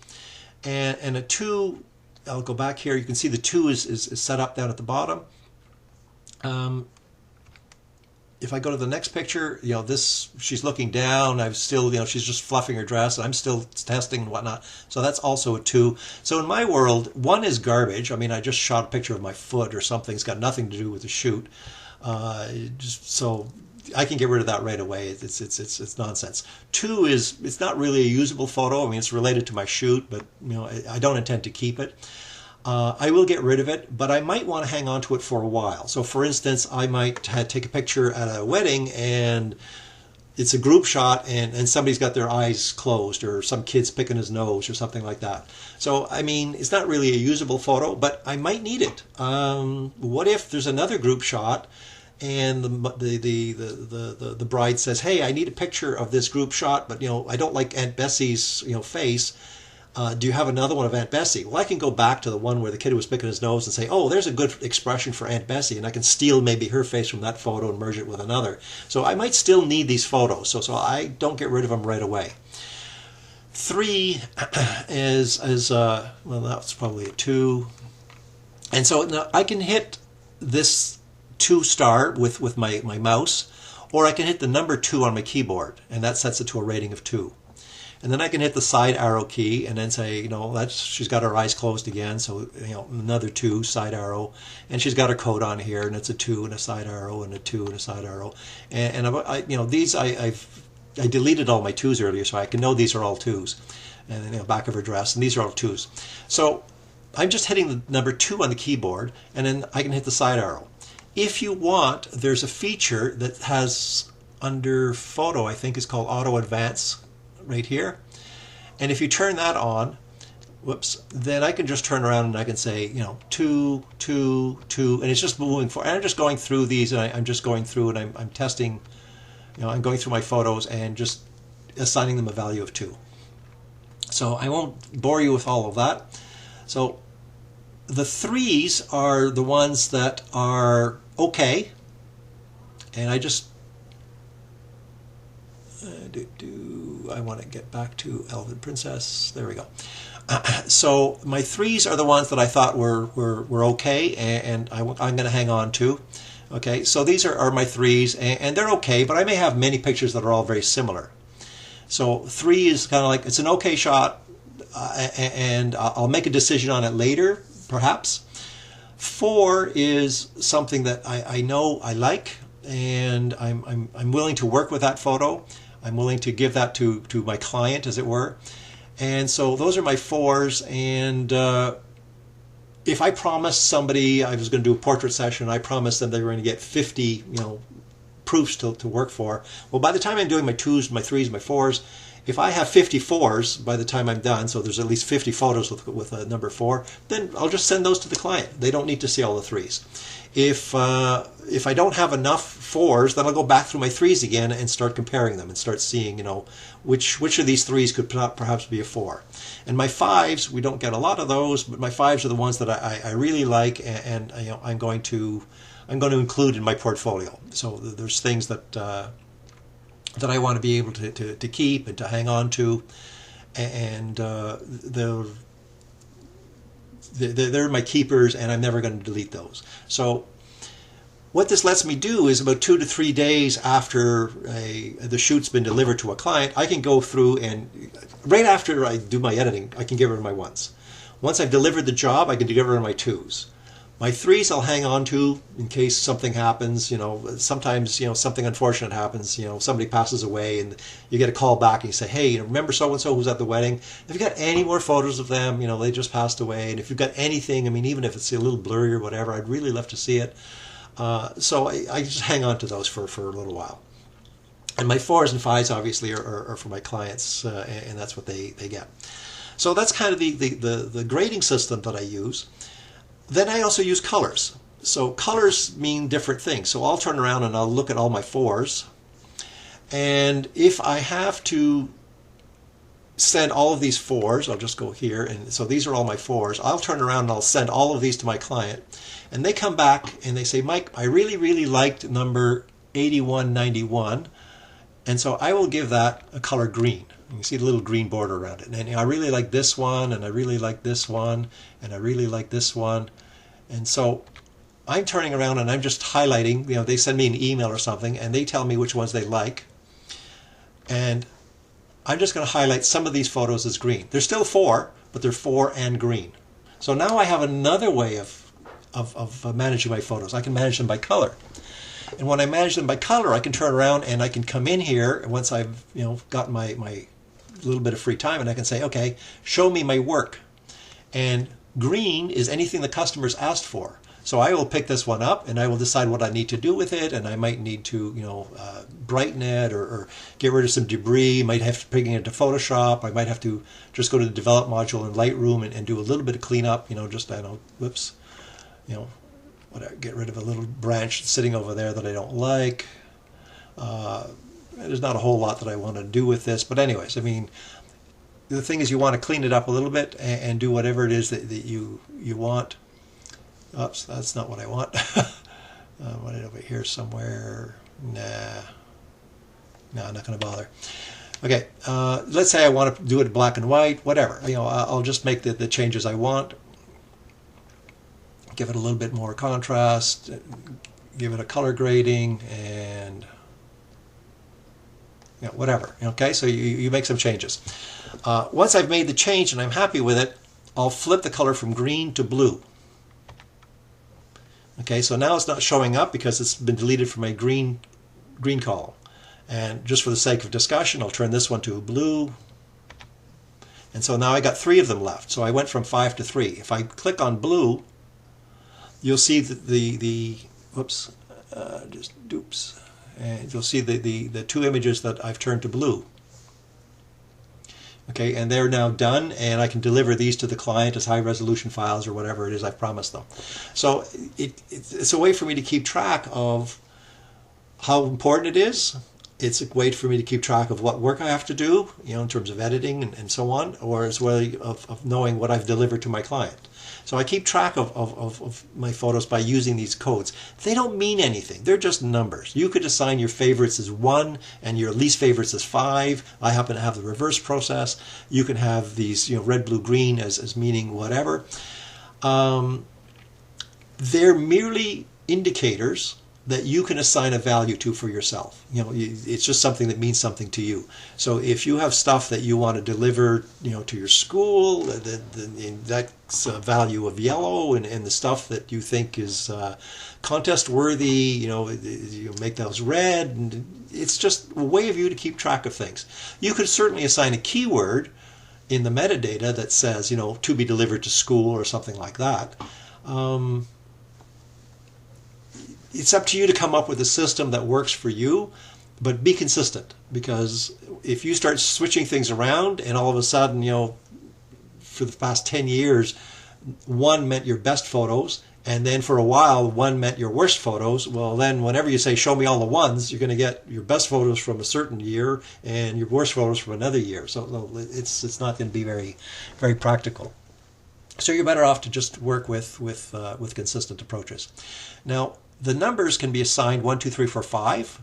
[SPEAKER 1] and a 2. I'll go back here. You can see the 2 is set up down at the bottom. If I go to the next picture, she's looking down. I'm still, she's just fluffing her dress. I'm still testing and whatnot. So that's also a 2. So in my world, 1 is garbage. I mean, I just shot a picture of my foot or something. It's got nothing to do with the shoot. So I can get rid of that right away. It's nonsense. 2 it's not really a usable photo. I mean, it's related to my shoot, but I don't intend to keep it. I will get rid of it, but I might want to hang on to it for a while. So for instance, I might take a picture at a wedding and it's a group shot and somebody's got their eyes closed, or some kid's picking his nose or something like that. So, I mean, it's not really a usable photo, but I might need it. What if there's another group shot and the bride says, hey, I need a picture of this group shot, but I don't like Aunt Bessie's face. Do you have another one of Aunt Bessie? Well, I can go back to the one where the kid was picking his nose and say, oh, there's a good expression for Aunt Bessie, and I can steal maybe her face from that photo and merge it with another. So I might still need these photos, so I don't get rid of them right away. 3 is well, that's probably a 2. And so now I can hit this 2 star with my mouse, or I can hit the number 2 on my keyboard, and that sets it to a rating of 2. And then I can hit the side arrow key and then say, she's got her eyes closed again, so another 2, side arrow, and she's got her coat on here, and it's a 2 and a side arrow and a 2 and a side arrow, and these I deleted all my 2s earlier, so I can know these are all 2s, and then back of her dress, and these are all 2s. So I'm just hitting the number 2 on the keyboard, and then I can hit the side arrow. If you want, there's a feature that has under photo, I think it's called Auto Advance, right here, and if you turn that on, then I can just turn around and I can say 2, 2, 2, and it's just moving forward, and I'm just going through these, and I'm just going through and I'm testing, I'm going through my photos and just assigning them a value of 2. So I won't bore you with all of that. So the 3s are the ones that are okay, and I just I want to get back to Elven Princess. There we go. So my 3s are the ones that I thought were okay, and I'm going to hang on to. Okay, so these are my 3s, and they're okay, but I may have many pictures that are all very similar. So 3 is kind of like, it's an okay shot, and I'll make a decision on it later, perhaps. 4 is something that I know I like, and I'm willing to work with that photo. I'm willing to give that to my client, as it were. And so those are my 4s. And if I promised somebody I was going to do a portrait session, I promised them they were going to get 50, proofs to work for. Well, by the time I'm doing my 2s, my 3s, my 4s, if I have 54s by the time I'm done, so there's at least 50 photos with a number 4, then I'll just send those to the client. They don't need to see all the 3s. If I don't have enough 4s, then I'll go back through my 3s again and start comparing them and start seeing, which of these 3s could perhaps be a 4. And my 5s, we don't get a lot of those, but my 5s are the ones that I really like, and I'm going to include in my portfolio. So there's things that I want to be able to keep and to hang on to, and they're my keepers, and I'm never going to delete those. So what this lets me do is about 2 to 3 days after the shoot's been delivered to a client, I can go through and right after I do my editing, I can give her my 1s. Once I've delivered the job, I can give her my 2s. My 3s I'll hang on to in case something happens. Sometimes something unfortunate happens. Somebody passes away, and you get a call back and you say, "Hey, remember so and so who's at the wedding? If you got any more photos of them, they just passed away. And if you've got anything, even if it's a little blurry or whatever, I'd really love to see it." So I just hang on to those for a little while. And my 4s and 5s obviously are for my clients, and that's what they get. So that's kind of the grading system that I use. Then I also use colors. So colors mean different things. So I'll turn around and I'll look at all my 4s. And if I have to send all of these 4s, I'll just go here. And so these are all my 4s. I'll turn around and I'll send all of these to my client. And they come back and they say, "Mike, I really, really liked number 8191. And so I will give that a color green." You see the little green border around it. And I really like this one, and I really like this one, and I really like this one. And so I'm turning around and I'm just highlighting. They send me an email or something, and they tell me which ones they like. And I'm just going to highlight some of these photos as green. They're still 4, but they're 4 and green. So now I have another way of managing my photos. I can manage them by color. And when I manage them by color, I can turn around and I can come in here once I've got my little bit of free time, and I can say, "Okay, show me my work." And green is anything the customer's asked for. So I will pick this one up and I will decide what I need to do with it, and I might need to brighten it or get rid of some debris. Might have to bring it into Photoshop. I might have to just go to the develop module in Lightroom and do a little bit of cleanup. Whoops, whatever, get rid of a little branch sitting over there that I don't like. There's not a whole lot that I want to do with this, but anyways, the thing is you want to clean it up a little bit and do whatever it is that you want. Oops, that's not what I want. I want it over here somewhere. Nah, I'm not going to bother. Okay, let's say I want to do it black and white, whatever. I'll just make the changes I want. Give it a little bit more contrast, give it a color grading, and whatever. Okay, so you make some changes. Once I've made the change and I'm happy with it, I'll flip the color from green to blue. Okay, so now it's not showing up because it's been deleted from my green column. And just for the sake of discussion, I'll turn this one to blue. And so now I got 3 of them left. So I went from 5 to 3. If I click on blue, you'll see the whoops, and you'll see the 2 images that I've turned to blue. Okay, and they're now done, and I can deliver these to the client as high resolution files or whatever it is I've promised them. So it's a way for me to keep track of how important it is. It's a way for me to keep track of what work I have to do, in terms of editing and so on, or as well of knowing what I've delivered to my client. So I keep track of my photos by using these codes. They don't mean anything. They're just numbers. You could assign your favorites as 1 and your least favorites as 5. I happen to have the reverse process. You can have these red, blue, green as meaning whatever. They're merely indicators that you can assign a value to for yourself. It's just something that means something to you. So if you have stuff that you want to deliver, to your school, that's a value of yellow, and the stuff that you think is contest worthy, you make those red, and it's just a way of you to keep track of things. You could certainly assign a keyword in the metadata that says, to be delivered to school or something like that. It's up to you to come up with a system that works for you, but be consistent, because if you start switching things around and all of a sudden, for the past 10 years, one meant your best photos, and then for a while, one meant your worst photos, well, then whenever you say, show me all the ones, you're going to get your best photos from a certain year and your worst photos from another year. So it's not going to be very, very practical. So you're better off to just work with consistent approaches. Now, the numbers can be assigned 1, 2, 3, 4, 5,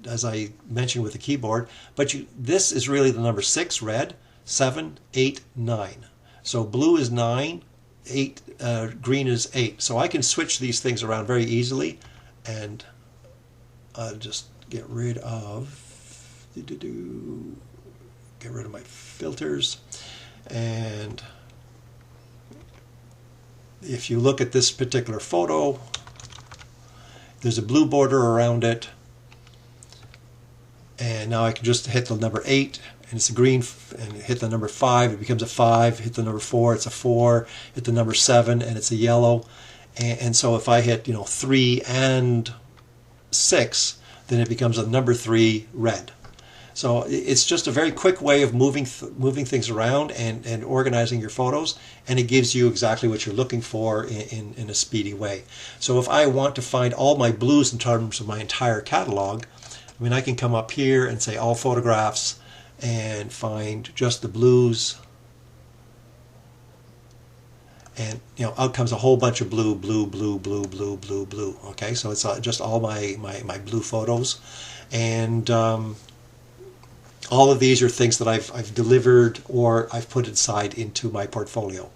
[SPEAKER 1] as I mentioned with the keyboard, but this is really the number 6, red, 7, 8, 9. So blue is 9, 8, green is 8. So I can switch these things around very easily, and I'll just get rid of my filters. And if you look at this particular photo, there's a blue border around it, and now I can just hit the number 8, and it's a green, and hit the number 5, it becomes a 5, hit the number 4, it's a 4, hit the number 7, and it's a yellow. And so if I hit 3 and 6, then it becomes a number 3 red. So it's just a very quick way of moving things around and organizing your photos, and it gives you exactly what you're looking for in a speedy way. So if I want to find all my blues in terms of my entire catalog, I can come up here and say all photographs and find just the blues, and out comes a whole bunch of blue. Okay, so it's just all my blue photos, and all of these are things that I've delivered or I've put inside into my portfolio.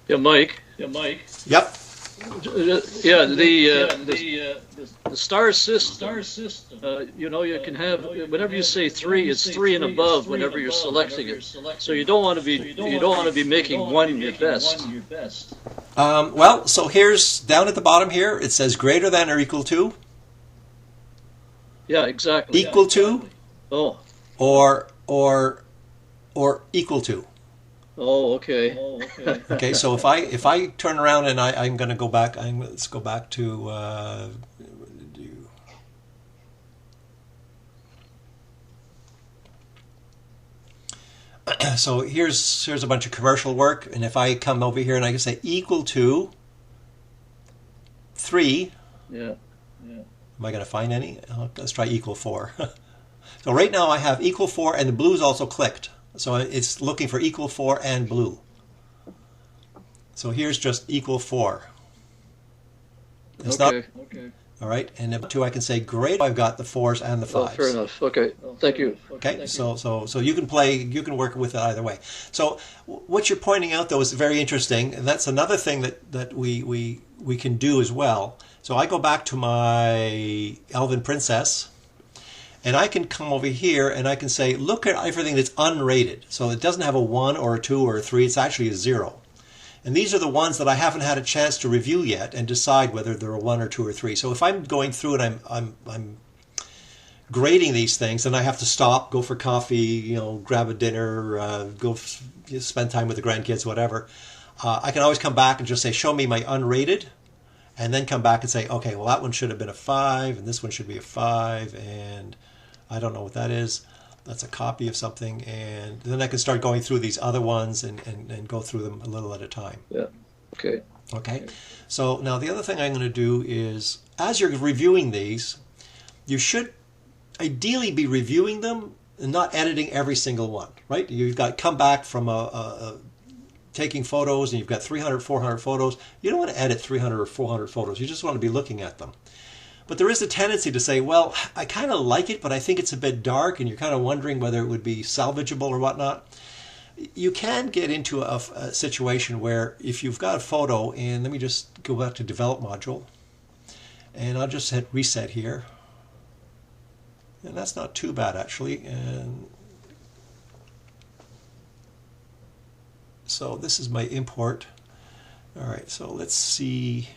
[SPEAKER 2] Yeah, Mike.
[SPEAKER 1] Yep.
[SPEAKER 2] Yeah, the star system. You can have, whenever you say 3, it's 3 and above whenever you're selecting it. So you don't want to be making 1 your best.
[SPEAKER 1] Well, so here's down at the bottom here. It says greater than or equal to.
[SPEAKER 2] Yeah, exactly.
[SPEAKER 1] Equal to.
[SPEAKER 2] Oh.
[SPEAKER 1] Or equal to.
[SPEAKER 2] Oh, okay.
[SPEAKER 1] Okay, so if I turn around and I'm going to go back, let's go back to so here's a bunch of commercial work, and if I come over here and I can say equal to 3.
[SPEAKER 2] Yeah.
[SPEAKER 1] Am I going to find any? Let's try equal 4. So right now I have equal 4, and the blue is also clicked. So it's looking for equal 4 and blue. So here's just equal 4. It's
[SPEAKER 2] okay.
[SPEAKER 1] All right, and number 2 I can say great. I've got the 4s and the 5s.
[SPEAKER 2] Oh, fair enough. Okay, thank you.
[SPEAKER 1] Okay, so you can work with it either way. So what you're pointing out though is very interesting, and that's another thing that we can do as well. So I go back to my Elven Princess, and I can come over here and I can say, look at everything that's unrated. So it doesn't have a 1 or a 2 or a 3, it's actually a 0. And these are the ones that I haven't had a chance to review yet and decide whether they're a 1 or 2 or 3. So if I'm going through and I'm grading these things, then I have to stop, go for coffee, grab a dinner, go spend time with the grandkids, whatever. I can always come back and just say, show me my unrated, and then come back and say, okay, well, that one should have been a 5, and this one should be a 5, and I don't know what that is. That's a copy of something, and then I can start going through these other ones and go through them a little at a time.
[SPEAKER 2] Yeah. Okay.
[SPEAKER 1] Okay. So now the other thing I'm going to do is, as you're reviewing these, you should ideally be reviewing them and not editing every single one, right? You've got come back from taking photos, and you've got 300, 400 photos. You don't want to edit 300 or 400 photos. You just want to be looking at them. But there is a tendency to say, well, I kind of like it, but I think it's a bit dark, and you're kind of wondering whether it would be salvageable or whatnot. You can get into a situation where if you've got a photo, and let me just go back to develop module. And I'll just hit reset here. And that's not too bad actually. And so this is my import. All right, so let's see.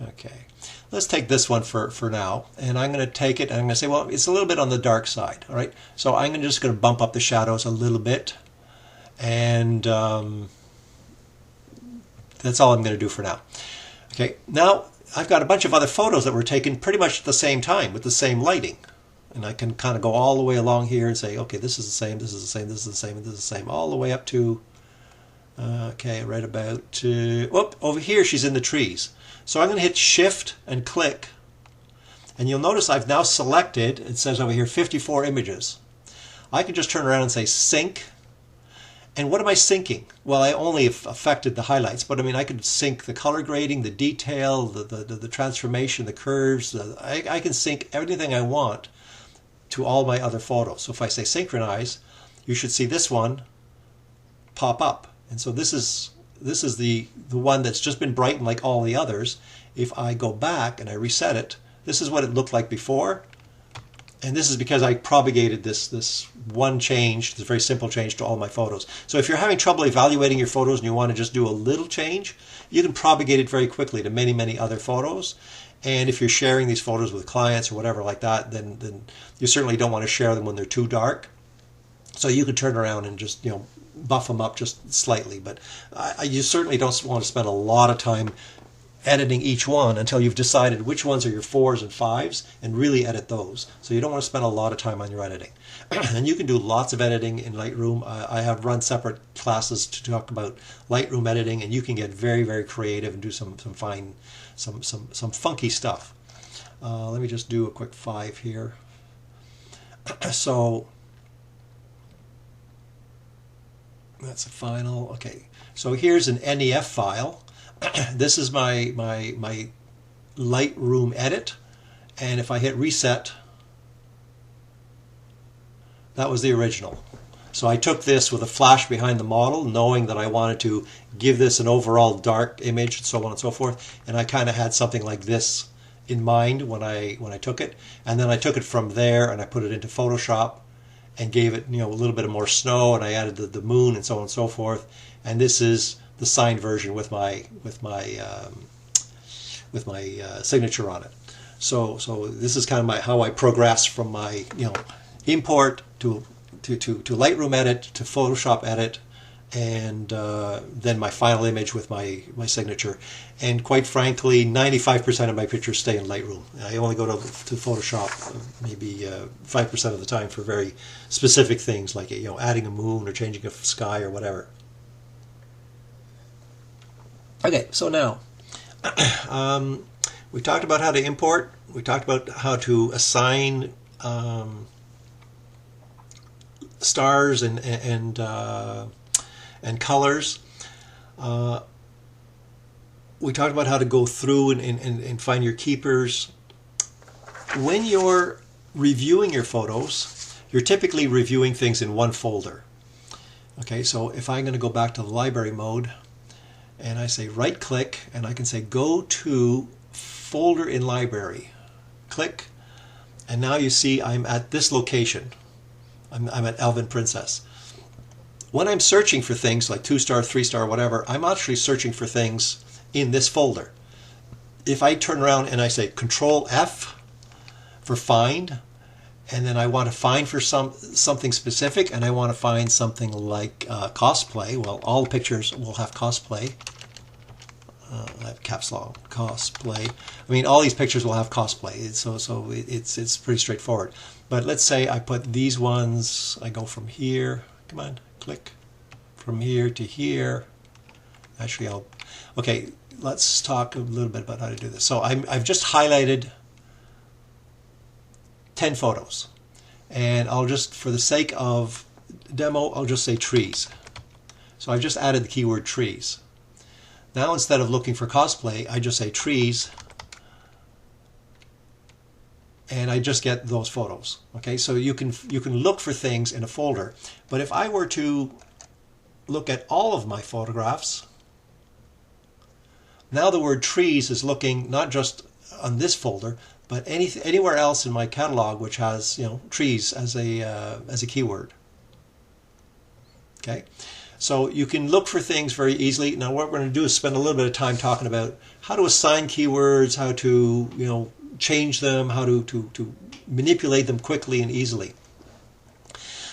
[SPEAKER 1] Okay, let's take this one for now, and I'm going to take it and I'm going to say, well, it's a little bit on the dark side. All right, so I'm just going to bump up the shadows a little bit, and that's all I'm going to do for now. Okay, now I've got a bunch of other photos that were taken pretty much at the same time with the same lighting, and I can kind of go all the way along here and say, okay, this is the same, this is the same, this is the same, and this is the same, all the way up to okay, right about whoop, over here she's in the trees. So I'm going to hit shift and click, and you'll notice I've now selected, it says over here 54 images. I can just turn around and say sync. And what am I syncing? Well, I only affected the highlights, but I mean I could sync the color grading, the detail, the transformation, the curves. I can sync everything I want to all my other photos. So if I say synchronize, you should see this one pop up. And so this is the one that's just been brightened like all the others. If I go back and I reset it, this is what it looked like before. And this is because I propagated this one change, this very simple change to all my photos. So if you're having trouble evaluating your photos and you want to just do a little change, you can propagate it very quickly to many, many other photos. And if you're sharing these photos with clients or whatever like that, then you certainly don't want to share them when they're too dark. So you could turn around and just, buff them up just slightly. But you certainly don't want to spend a lot of time editing each one until you've decided which ones are your 4s and 5s and really edit those. So you don't want to spend a lot of time on your editing. And you can do lots of editing in Lightroom. I have run separate classes to talk about Lightroom editing, and you can get very, very creative and do some fine, some funky stuff. Let me just do a quick 5 here. So that's a final. Okay, so here's an NEF file. This is my Lightroom edit, and if I hit reset, that was the original. So I took this with a flash behind the model, knowing that I wanted to give this an overall dark image and so on and so forth, and I kind of had something like this in mind when I took it, and then I took it from there and I put it into Photoshop and gave it a little bit of more snow, and I added the moon and so on and so forth, and this is the signed version with my signature on it. So this is kind of how I progress from my import to Lightroom edit to Photoshop edit, and then my final image with my signature. And quite frankly, 95% of my pictures stay in Lightroom. I only go to Photoshop maybe 5% of the time for very specific things like adding a moon or changing a sky or whatever. Okay, so now we talked about how to import. We talked about how to assign stars and colors. We talked about how to go through and find your keepers. When you're reviewing your photos, you're typically reviewing things in one folder. Okay, so if I'm going to go back to the library mode, and I say right click, and I can say go to folder in library. Click, and now you see I'm at this location. I'm at Elven Princess. When I'm searching for things like 2-star, 3-star, whatever, I'm actually searching for things in this folder. If I turn around and I say Control F for find, and then I want to find for something specific, and I want to find something like cosplay. Well, all pictures will have cosplay. I have caps lock, cosplay. I mean, all these pictures will have cosplay. So it's pretty straightforward. But let's say I put these ones. I go from here. Come on, click from here to here. Actually, okay. Let's talk a little bit about how to do this. So I've just highlighted 10 photos, and I'll just, for the sake of demo, I'll just say trees. So I've just added the keyword trees. Now instead of looking for cosplay, I just say trees, and I just get those photos. Okay, so you can look for things in a folder, but if I were to look at all of my photographs, Now the word trees is looking not just on this folder, but anywhere else in my catalog which has, you know, trees as a keyword. Okay, so you can look for things very easily. Now what we're going to do is spend a little bit of time talking about how to assign keywords, how to, you know, change them, how to manipulate them quickly and easily.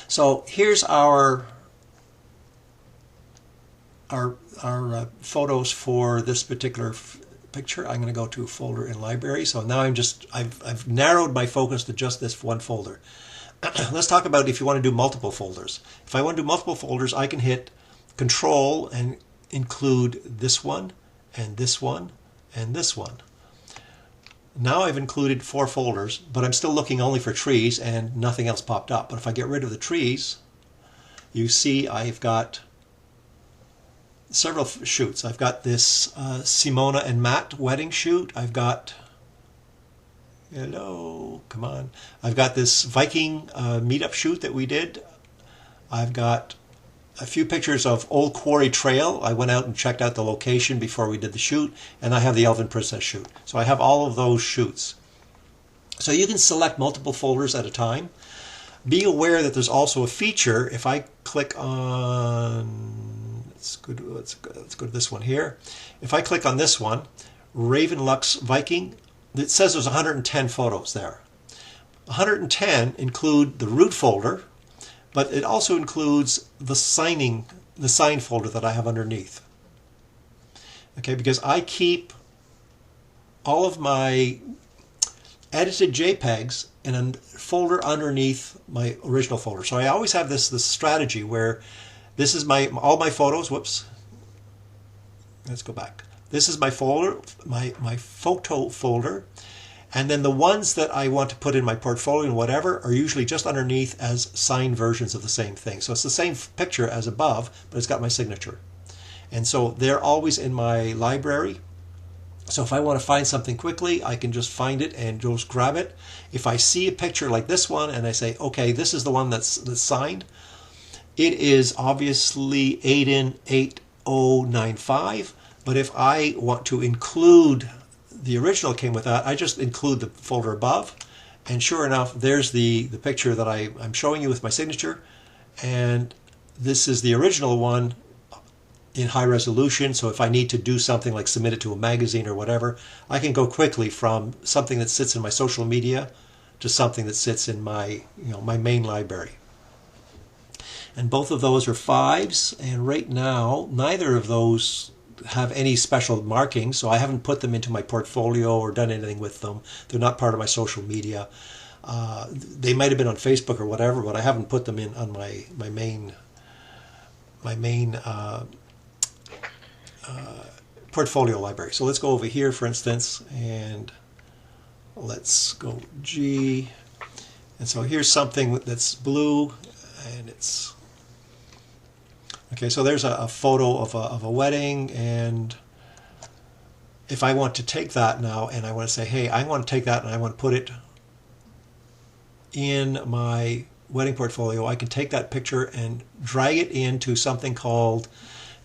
[SPEAKER 1] So here's our photos for this particular picture. I'm going to go to folder in library. So now I've narrowed my focus to just this one folder. Let's talk about if you want to do multiple folders. If I want to do multiple folders, I can hit Control and include this one and this one and this one. Now I've included 4 folders, but I'm still looking only for trees and nothing else popped up. But if I get rid of the trees, you see I've got several shoots. I've got this Simona and Matt wedding shoot. I've got, hello, come on. I've got this Viking meetup shoot that we did. I've got a few pictures of Old Quarry Trail. I went out and checked out the location before we did the shoot, and I have the Elven Princess shoot. So I have all of those shoots. So you can select multiple folders at a time. Be aware that there's also a feature. If I click on, let's go to this one here. If I click on this one, Ravenlux Viking, it says there's 110 photos there. 110 include the root folder, but it also includes the sign folder that I have underneath. Okay, because I keep all of my edited JPEGs in a folder underneath my original folder. So I always have this strategy where this is all my photos. Whoops. Let's go back. This is my folder, my photo folder. And then the ones that I want to put in my portfolio and whatever are usually just underneath as signed versions of the same thing. So it's the same picture as above, but it's got my signature. And so they're always in my library. So if I want to find something quickly, I can just find it and just grab it. If I see a picture like this one and I say, okay, this is the one that's signed, it is obviously Aiden 8095. But if I want to include the original came with that, I just include the folder above, and sure enough, there's the picture that I'm showing you with my signature, and this is the original one in high resolution. So if I need to do something like submit it to a magazine or whatever, I can go quickly from something that sits in my social media to something that sits in my, you know, my main library. And both of those are 5s, and right now neither of those have any special markings, so I haven't put them into my portfolio or done anything with them. They're not part of my social media. They might have been on Facebook or whatever, but I haven't put them in on my main portfolio library. So let's go over here, for instance, and let's go G. And so here's something that's blue, and it's okay. So there's a photo of a wedding, and if I want to take that now and I want to say, hey, I want to take that and I want to put it in my wedding portfolio, I can take that picture and drag it into something called,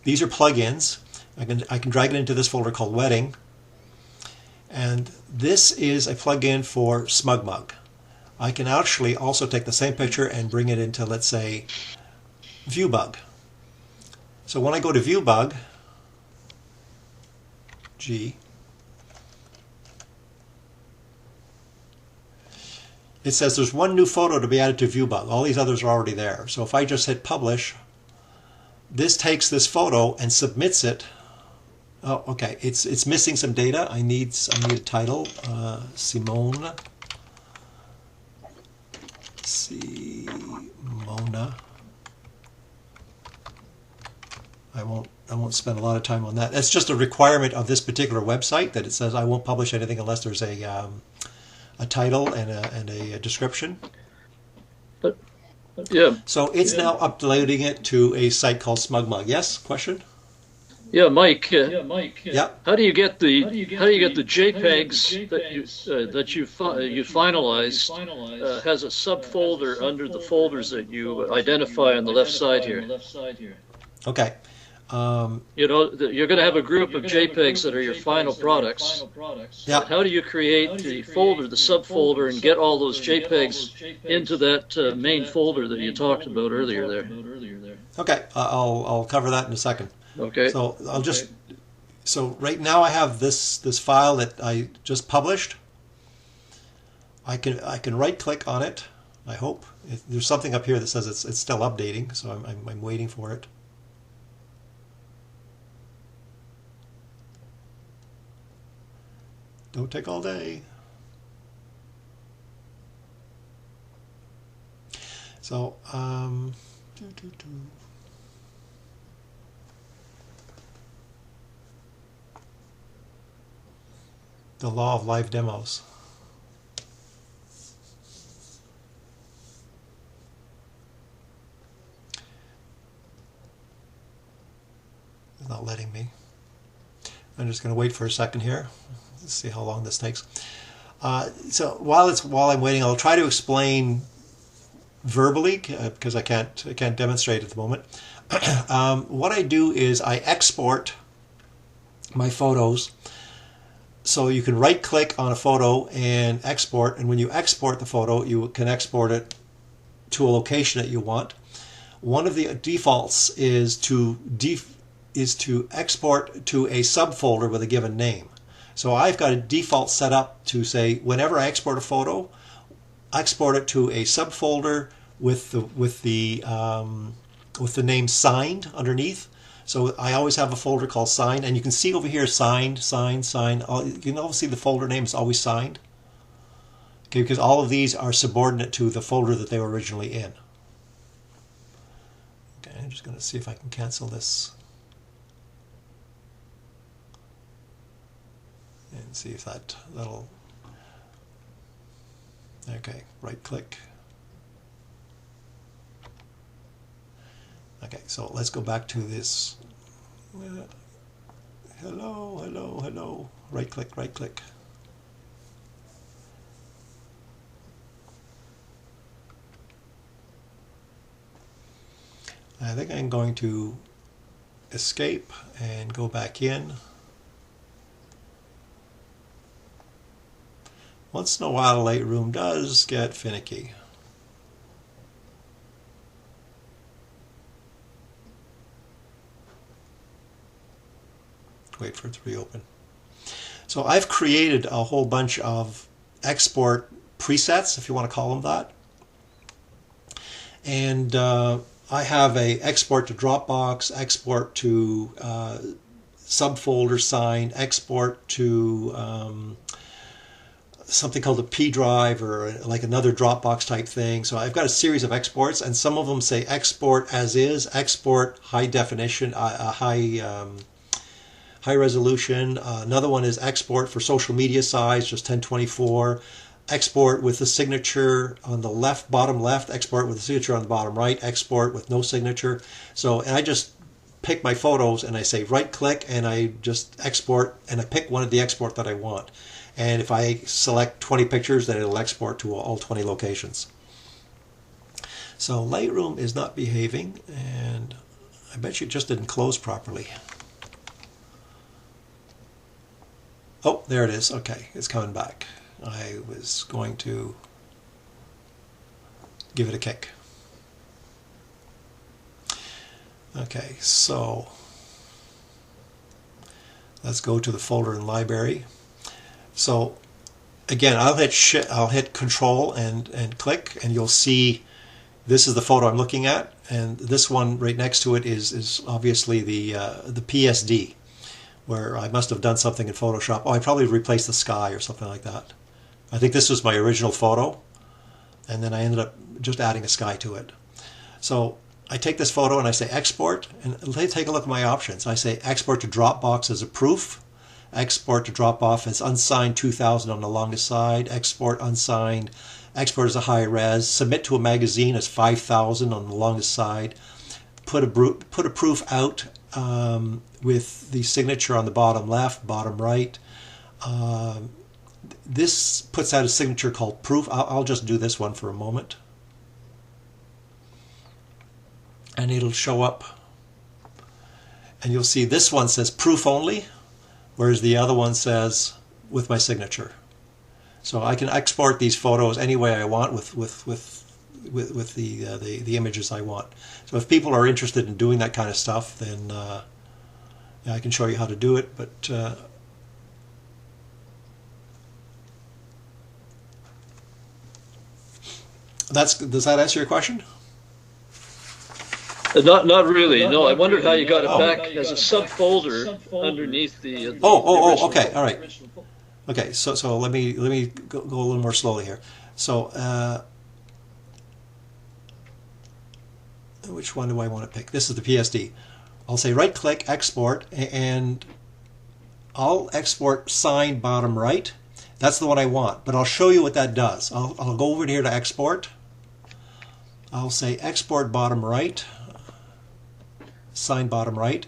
[SPEAKER 1] these are plugins. I can drag it into this folder called Wedding, and this is a plugin for SmugMug. I can actually also take the same picture and bring it into, let's say, ViewBug. So when I go to ViewBug, G, it says there's one new photo to be added to ViewBug. All these others are already there. So if I just hit publish, this takes this photo and submits it. Oh, okay. It's missing some data. I need a title. Simona. I won't spend a lot of time on that. That's just a requirement of this particular website, that it says I won't publish anything unless there's a title and a description.
[SPEAKER 2] But yeah.
[SPEAKER 1] So it's now uploading it to a site called SmugMug. Yes? Question?
[SPEAKER 2] Yeah, Mike.
[SPEAKER 1] Yeah.
[SPEAKER 2] How do you get the JPEGs that you finalized has a subfolder under the folders that you identify on the left side here?
[SPEAKER 1] Okay.
[SPEAKER 2] You know, you're going to have a group of JPEGs that are your final products.
[SPEAKER 1] Yeah.
[SPEAKER 2] How do you create the folder, the subfolder, and get all those JPEGs into that main folder that you talked about earlier there?
[SPEAKER 1] Okay, I'll cover that in a second.
[SPEAKER 2] Okay.
[SPEAKER 1] So I'll just right now I have this file that I just published. I can right click on it. I hope there's something up here that says it's still updating, so I'm waiting for it. Don't take all day. So the law of live demos. It's not letting me. I'm just going to wait for a second here. Let's see how long this takes. So while I'm waiting, I'll try to explain verbally because I can't demonstrate at the moment. What I do is I export my photos. So you can right click on a photo and export, and when you export the photo, you can export it to a location that you want. One of the defaults is to export to a subfolder with a given name. So I've got a default set up to say whenever I export a photo, export it to a subfolder with the name signed underneath. So I always have a folder called signed, and you can see over here signed, signed, signed. You can always see the folder name is always signed. Okay, because all of these are subordinate to the folder that they were originally in. Okay, I'm just going to see if I can cancel this. And see if that'll... Okay, right click. Okay, so let's go back to this. Hello, hello, hello. Right click, right click. I think I'm going to escape and go back in. Once in a while, Lightroom does get finicky. Wait for it to reopen. So I've created a whole bunch of export presets, if you want to call them that. And I have a export to Dropbox, export to subfolder sign, export to something called a P drive or like another Dropbox type thing. So I've got a series of exports, and some of them say export as is, export high definition, high resolution. Another one is export for social media size, just 1024. Export with the signature on the left, bottom left. Export with the signature on the bottom right. Export with no signature. So, and I just pick my photos and I say right click and I just export, and I pick one of the export that I want. And if I select 20 pictures, then it'll export to all 20 locations. So Lightroom is not behaving, and I bet you it just didn't close properly. Oh, there it is. Okay, it's coming back. I was going to give it a kick. Okay, so let's go to the folder in library. So again, I'll hit Control and click, and you'll see this is the photo I'm looking at, and this one right next to it is obviously the PSD, where I must have done something in Photoshop. Oh, I probably replaced the sky or something like that. I think this was my original photo, and then I ended up just adding a sky to it. So I take this photo and I say export, and let's take a look at my options. I say export to Dropbox as a proof, export to Dropbox as unsigned 2000 on the longest side, export unsigned, export as a high res, submit to a magazine as 5000 on the longest side, put a proof out with the signature on the bottom left, bottom right. This puts out a signature called proof. I'll just do this one for a moment. And it'll show up. And you'll see this one says proof only, whereas the other one says with my signature. So I can export these photos any way I want with the images I want. So if people are interested in doing that kind of stuff, then yeah, I can show you how to do it. But does that answer your question?
[SPEAKER 2] Not really. No, I wondered how you got it back as a subfolder underneath the.
[SPEAKER 1] Okay, all right. Okay, so let me go a little more slowly here. So which one do I want to pick? This is the PSD. I'll say right click, export, and I'll export sign bottom right. That's the one I want, but I'll show you what that does. I'll go over here to export. I'll say export bottom right, sign bottom right,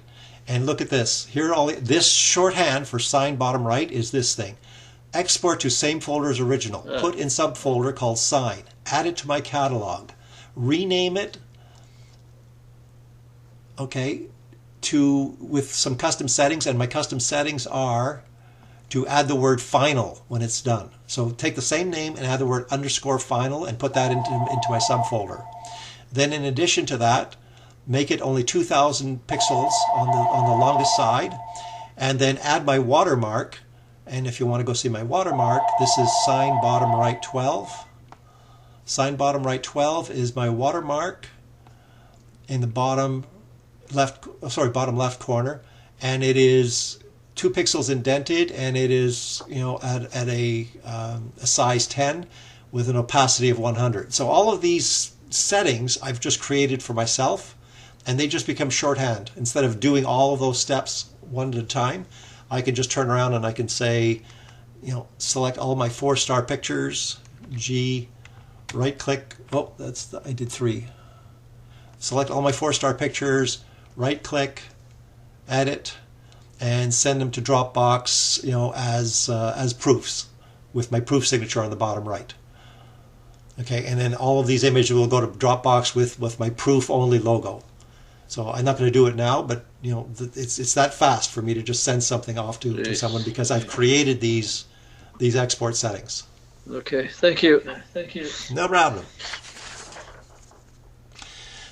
[SPEAKER 1] and look at this. Here, this shorthand for sign bottom right is this thing. Export to same folder as original. Put in subfolder called sign. Add it to my catalog. Rename it. Okay, with some custom settings, and my custom settings are to add the word final when it's done. So take the same name and add the word underscore final and put that into my subfolder. Then in addition to that, make it only 2000 pixels on the longest side, and then add my watermark. And if you want to go see my watermark, this is sign bottom right 12. Sign bottom right 12 is my watermark in the bottom left corner, and it is 2 pixels indented, and it is, you know, at a size 10 with an opacity of 100. So all of these settings I've just created for myself, and they just become shorthand. Instead of doing all of those steps one at a time, I can just turn around and I can say, you know, select all my 4-star pictures, G, right click. Oh, I did 3. Select all my 4-star pictures, right click, edit, and send them to Dropbox, you know, as proofs with my proof signature on the bottom right. Okay, and then all of these images will go to Dropbox with my proof only logo. So I'm not going to do it now, but you know, it's that fast for me to just send something off to someone because I've created these export settings.
[SPEAKER 2] Okay, thank you. Thank you.
[SPEAKER 1] No problem.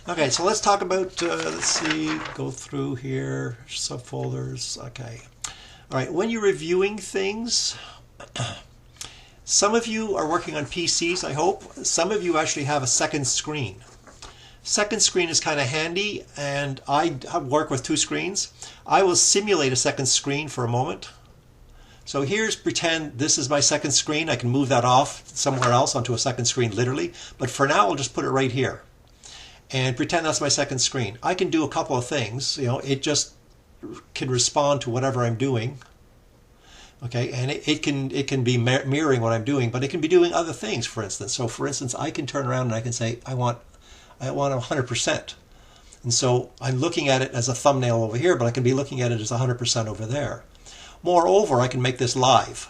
[SPEAKER 1] Okay, so let's talk about, let's see, go through here, subfolders, okay. All right, when you're reviewing things, some of you are working on PCs, I hope. Some of you actually have a second screen. Second screen is kind of handy, and I work with 2 screens. I will simulate a second screen for a moment. So here's, pretend this is my second screen. I can move that off somewhere else onto a second screen literally, but for now I'll just put it right here. And pretend that's my second screen. I can do a couple of things. You know, it just can respond to whatever I'm doing. Okay, and it can be mirroring what I'm doing, but it can be doing other things, for instance. So for instance, I can turn around and I can say, I want 100%. And so I'm looking at it as a thumbnail over here, but I can be looking at it as 100% over there. Moreover, I can make this live.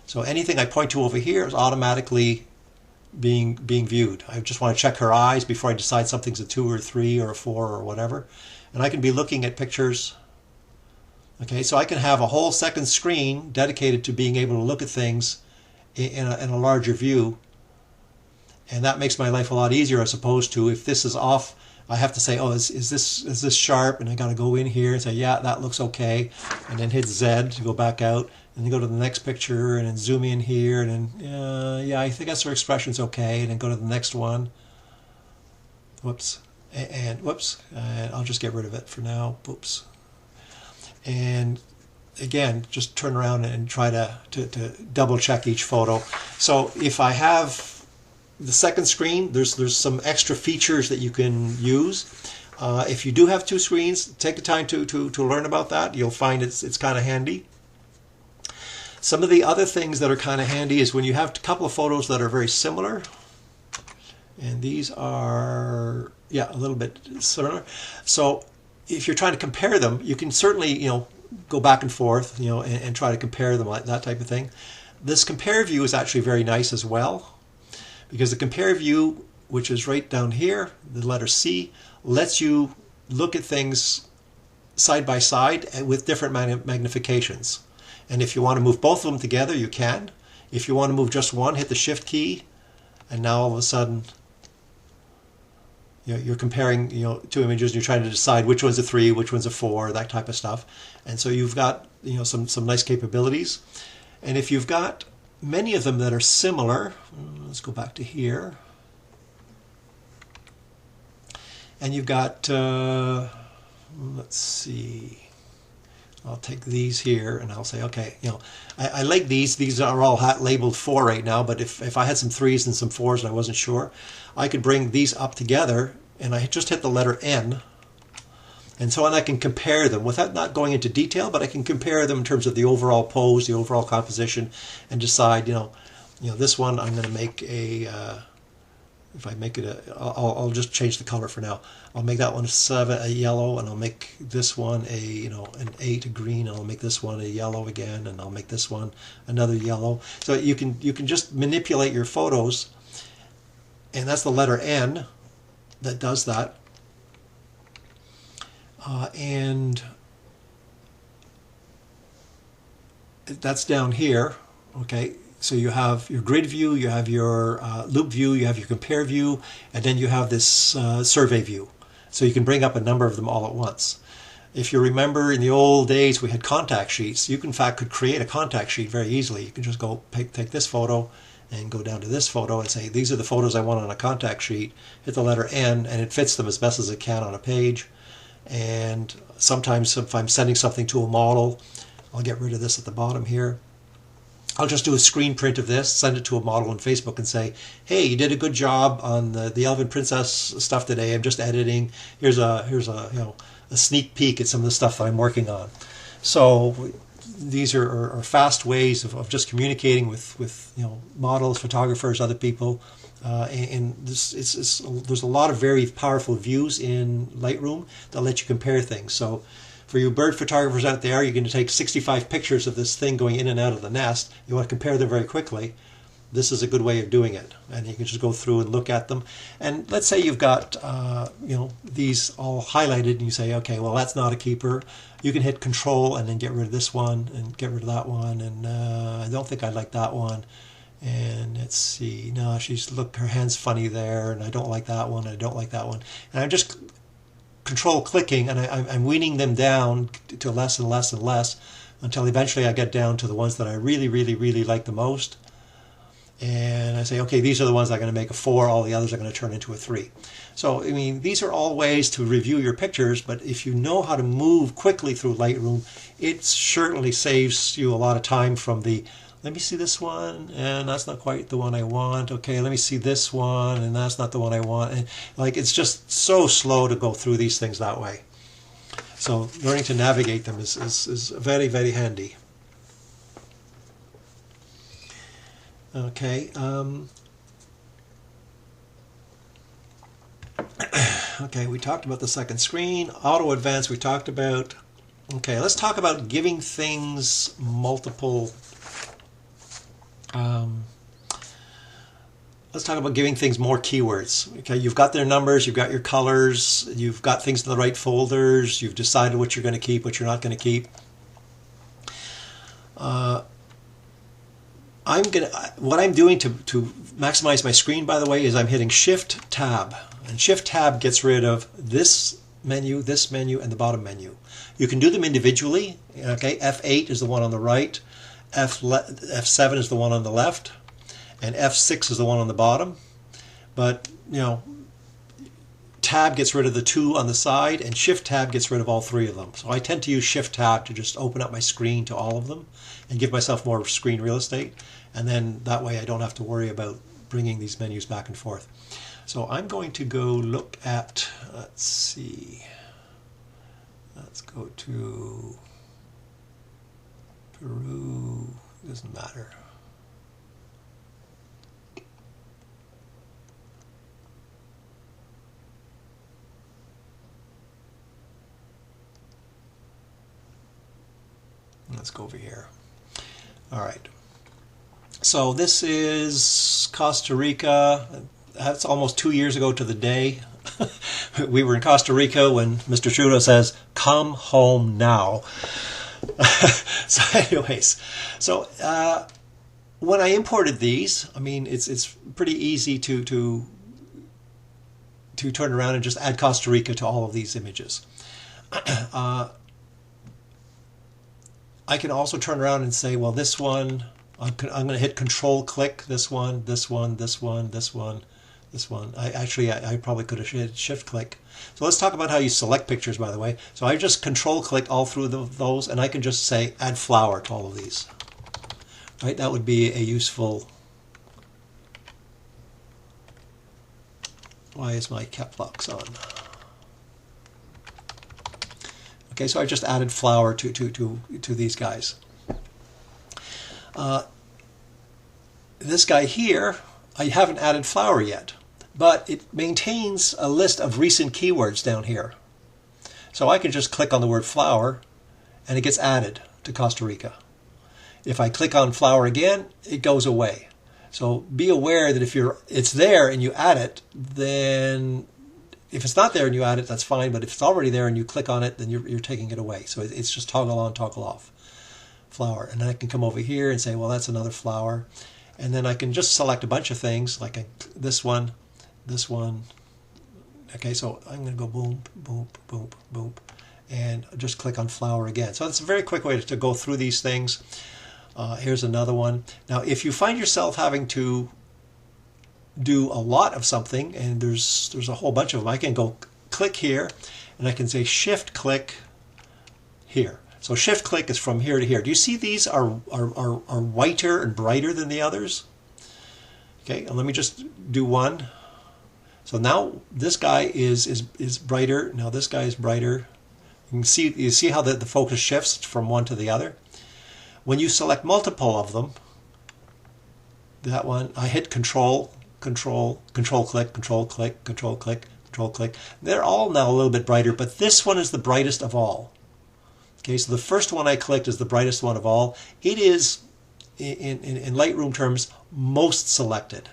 [SPEAKER 1] So anything I point to over here is automatically being viewed. I just want to check her eyes before I decide something's a 2 or 3 or a 4 or whatever. And I can be looking at pictures. Okay, so I can have a whole second screen dedicated to being able to look at things in a larger view. And that makes my life a lot easier, as opposed to if this is off, I have to say, oh, is this sharp? And I got to go in here and say, yeah, that looks okay. And then hit Z to go back out. And then go to the next picture and then zoom in here. And then, yeah, I think that's her expression's okay. And then go to the next one. Whoops. And whoops. And I'll just get rid of it for now. Oops. And again, just turn around and try to double check each photo. So if I have the second screen, there's some extra features that you can use. If you do have 2 screens, take the time to learn about that. You'll find it's kind of handy. Some of the other things that are kind of handy is when you have a couple of photos that are very similar. And these are, yeah, a little bit similar. So if you're trying to compare them, you can certainly, you know, go back and forth, you know, and try to compare them, like that type of thing. This compare view is actually very nice as well, because the compare view, which is right down here, the letter C, lets you look at things side by side with different magnifications. And if you want to move both of them together, you can. If you want to move just one, hit the Shift key, and now all of a sudden you're comparing two images, and you're trying to decide which one's a 3, which one's a 4, that type of stuff. And so you've got some nice capabilities. And if you've got many of them that are similar, let's go back to here. And you've got, let's see, I'll take these here and I'll say, okay, I like these. These are all labeled 4 right now, but if I had some 3s and some 4s and I wasn't sure, I could bring these up together and I just hit the letter N. And so on, I can compare them without not going into detail, but I can compare them in terms of the overall pose, the overall composition, and decide, this one I'm going to make a, if I make it I'll just change the color for now. I'll make that one a yellow, and I'll make this one an 8, a green, and I'll make this one a yellow again, and I'll make this one another yellow. So you can just manipulate your photos, and that's the letter N that does that. And that's down here, okay? So you have your grid view, you have your loop view, you have your compare view, and then you have this survey view. So you can bring up a number of them all at once. If you remember, in the old days we had contact sheets. You in fact could create a contact sheet very easily. You can just go take this photo and go down to this photo and say, these are the photos I want on a contact sheet. Hit the letter N, and it fits them as best as it can on a page. And sometimes if I'm sending something to a model, I'll get rid of this at the bottom here. I'll just do a screen print of this, send it to a model on Facebook and say, hey, you did a good job on the Elven Princess stuff today. I'm just editing. Here's a sneak peek at some of the stuff that I'm working on. So these are fast ways of just communicating with models, photographers, other people. And there's a lot of very powerful views in Lightroom that let you compare things. So for you bird photographers out there, you're going to take 65 pictures of this thing going in and out of the nest. You want to compare them very quickly. This is a good way of doing it. And you can just go through and look at them. And let's say you've got these all highlighted, and you say, okay, well, that's not a keeper. You can hit Control and then get rid of this one and get rid of that one. And I don't think I like that one. And let's see, no, her hand's funny there, and I don't like that one, and I don't like that one. And I'm just control clicking, and I'm weaning them down to less and less and less until eventually I get down to the ones that I really, really, really like the most. And I say, okay, these are the ones I'm going to make a 4, all the others are going to turn into a 3. So, I mean, these are all ways to review your pictures, but if you know how to move quickly through Lightroom, it certainly saves you a lot of time from the, let me see this one, and that's not quite the one I want. Okay, let me see this one, and that's not the one I want. And it's just so slow to go through these things that way. So learning to navigate them is very, very handy. Okay. Okay, we talked about the second screen. Auto advance we talked about. Okay, let's talk about giving things multiple. Let's talk about giving things more keywords. Okay, you've got their numbers, you've got your colors, you've got things in the right folders, you've decided what you're going to keep, what you're not going to keep. What I'm doing to maximize my screen, by the way, is I'm hitting Shift Tab, and Shift Tab gets rid of this menu, and the bottom menu. You can do them individually. Okay, F8 is the one on the right, F7 is the one on the left, and F6 is the one on the bottom. But Tab gets rid of the 2 on the side, and Shift Tab gets rid of all 3 of them. So I tend to use Shift Tab to just open up my screen to all of them and give myself more screen real estate. And then that way I don't have to worry about bringing these menus back and forth. So I'm going to go look at, let's see, let's go to Peru, doesn't matter. Let's go over here. All right. So this is Costa Rica. That's almost 2 years ago to the day. We were in Costa Rica when Mr. Trudeau says, "Come home now." So anyways, so when I imported these, I mean, it's pretty easy to turn around and just add Costa Rica to all of these images. I can also turn around and say, well, this one, I'm going to hit Control click this one, this one, this one, this one, this one. I probably could have hit Shift click. So let's talk about how you select pictures, by the way. So I just Control click all through those, and I can just say add flower to all of these. Right? That would be a useful. Why is my cap locks on? Okay, so I just added flower to these guys. This guy here, I haven't added flower yet, but it maintains a list of recent keywords down here. So I can just click on the word flower, and it gets added to Costa Rica. If I click on flower again, it goes away. So be aware that if it's there and you add it, then if it's not there and you add it, that's fine. But if it's already there and you click on it, then you're taking it away. So it's just toggle on, toggle off, flower. And then I can come over here and say, well, that's another flower. And then I can just select a bunch of things like this one, this one. Okay, so I'm going to go boom, boom, boom, boom, and just click on flower again. So it's a very quick way to go through these things. Here's another one. Now, if you find yourself having to do a lot of something, and there's a whole bunch of them, I can go click here, and I can say Shift click here. So Shift click is from here to here. Do you see these are whiter and brighter than the others? Okay, and let me just do one. So now this guy is brighter. Now this guy is brighter. You see how the focus shifts from one to the other. When you select multiple of them, that one, I hit Control click, Control click, Control click, Control click. They're all now a little bit brighter, but this one is the brightest of all. Okay, so the first one I clicked is the brightest one of all. It is, in Lightroom terms, most selected.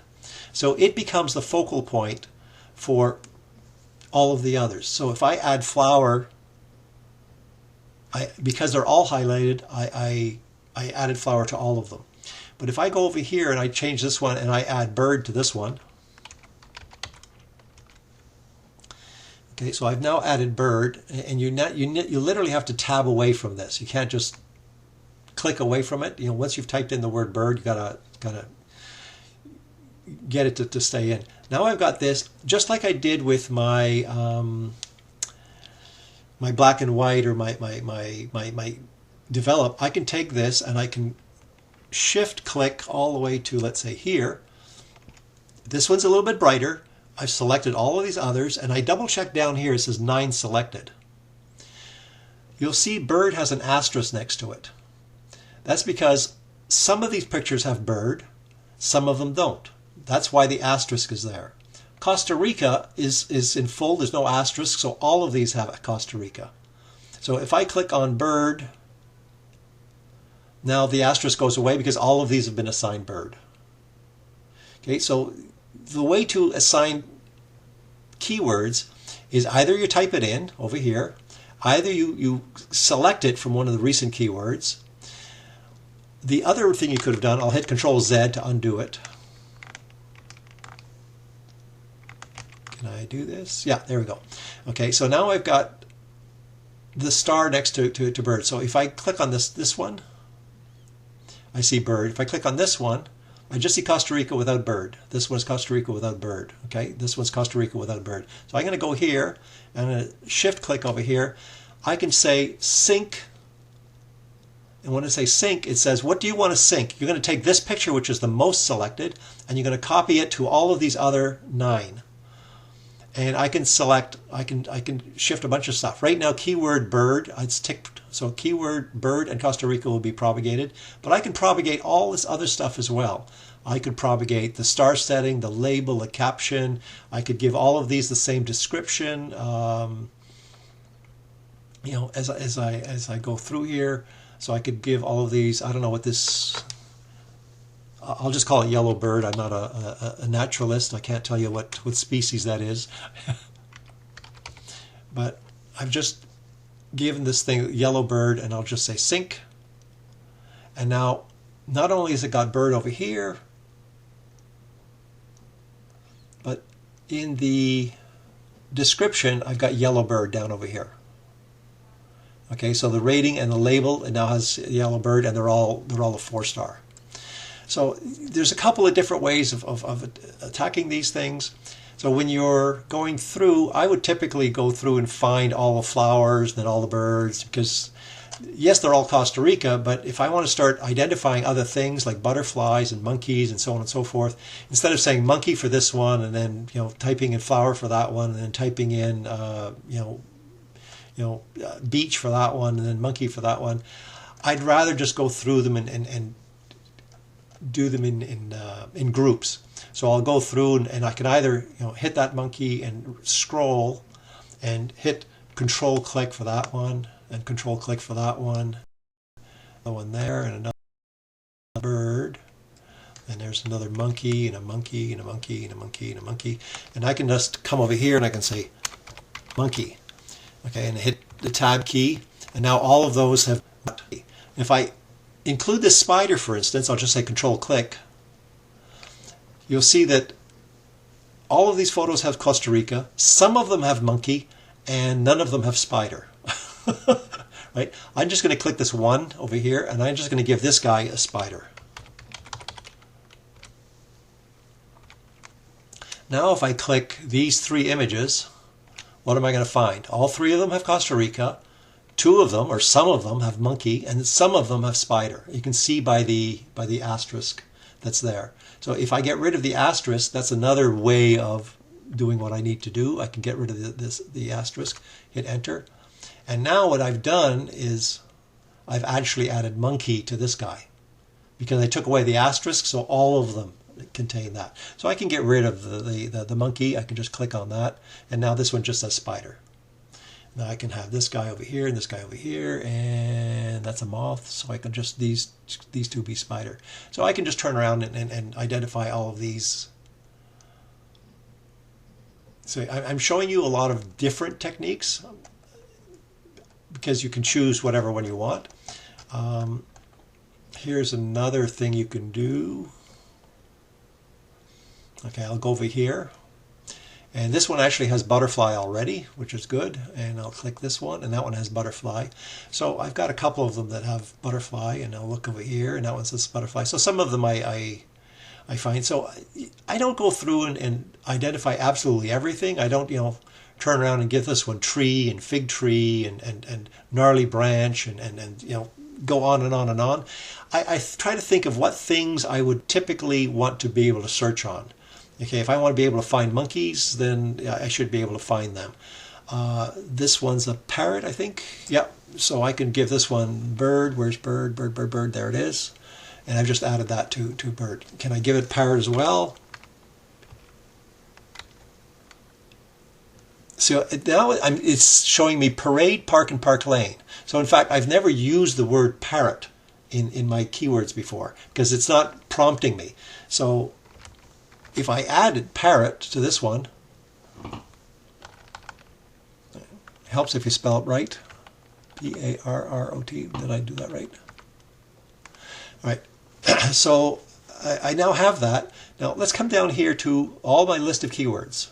[SPEAKER 1] So it becomes the focal point for all of the others. So if I add flower, because they're all highlighted, I added flower to all of them. But if I go over here and I change this one and I add bird to this one, okay, so I've now added bird, and you literally have to tab away from this. You can't just click away from it. You know, once you've typed in the word bird, you gotta get it to stay in. Now I've got this, just like I did with my my black and white or my develop. I can take this and I can Shift click all the way to, let's say, here. This one's a little bit brighter. I've selected all of these others, and I double check down here. It says 9 selected. You'll see bird has an asterisk next to it. That's because some of these pictures have bird, some of them don't. That's why the asterisk is there. Costa Rica is in full. There's no asterisk, so all of these have Costa Rica. So if I click on bird, now the asterisk goes away because all of these have been assigned bird. Okay, so the way to assign keywords is either you type it in over here, either you select it from one of the recent keywords. The other thing you could have done, I'll hit Control Z to undo it. Can I do this? Yeah, there we go. Okay, so now I've got the star next to bird. So if I click on this one, I see bird. If I click on this one, I just see Costa Rica without bird. This one's Costa Rica without bird. Okay, this one's Costa Rica without bird. So I'm going to go here, and I'm going to Shift click over here. I can say sync, and when I say sync, it says, what do you want to sync? You're going to take this picture, which is the most selected, and you're going to copy it to all of these other 9. And I can select, I can shift a bunch of stuff. Right now, keyword bird, it's ticked, so keyword bird and Costa Rica will be propagated. But I can propagate all this other stuff as well. I could propagate the star setting, the label, the caption. I could give all of these the same description. You know, as I go through here, so I could give all of these. I don't know what this. I'll just call it yellow bird. I'm not a naturalist. I can't tell you what species that is. but I've just given this thing yellow bird, and I'll just say sync. And now, not only has it got bird over here, but in the description, I've got yellow bird down over here. Okay, so the rating and the label, it now has yellow bird, and they're all a 4-star. So there's a couple of different ways of attacking these things. So when you're going through, I would typically go through and find all the flowers and then all the birds, because yes, they're all Costa Rica, but if I want to start identifying other things like butterflies and monkeys and so on and so forth, instead of saying monkey for this one and then typing in flower for that one and then typing in beach for that one and then monkey for that one, I'd rather just go through them and do them in groups. So I'll go through and I can either hit that monkey and scroll and hit control click for that one and control click for that one, another one there and another bird, and there's another monkey and a monkey and a monkey and a monkey and a monkey, and I can just come over here and I can say monkey, okay, and hit the tab key, and now all of those have. If I include this spider, for instance, I'll just say control click. You'll see that all of these photos have Costa Rica, some of them have monkey, and none of them have spider. Right? I'm just going to click this one over here, and I'm just going to give this guy a spider. Now if I click these 3 images, what am I going to find? All 3 of them have Costa Rica, 2 of them, or some of them, have monkey, and some of them have spider. You can see by the asterisk that's there. So if I get rid of the asterisk, that's another way of doing what I need to do. I can get rid of the asterisk, hit enter. And now what I've done is I've actually added monkey to this guy because I took away the asterisk, so all of them contain that. So I can get rid of the monkey. I can just click on that, and now this one just says spider. Now I can have this guy over here and this guy over here, and that's a moth, so I can just these 2 be spider. So I can just turn around and identify all of these. So I'm showing you a lot of different techniques because you can choose whatever one you want. Here's another thing you can do. Okay, I'll go over here. And this one actually has butterfly already, which is good. And I'll click this one, and that one has butterfly. So I've got a couple of them that have butterfly, and I'll look over here, and that one says butterfly. So some of them I find. So I don't go through and identify absolutely everything. I don't, turn around and give this one tree and fig tree and gnarly branch and go on and on and on. I try to think of what things I would typically want to be able to search on. Okay, if I want to be able to find monkeys, then I should be able to find them. This one's a parrot, I think. Yep. So I can give this one bird. Where's bird? Bird, bird, bird. There it is. And I've just added that to bird. Can I give it parrot as well? So now it's showing me parade, park, and park lane. So in fact, I've never used the word parrot in my keywords before because it's not prompting me. So if I added parrot to this one, it helps if you spell it right. P-A-R-R-O-T. Did I do that right? All right. So I now have that. Now let's come down here to all my list of keywords.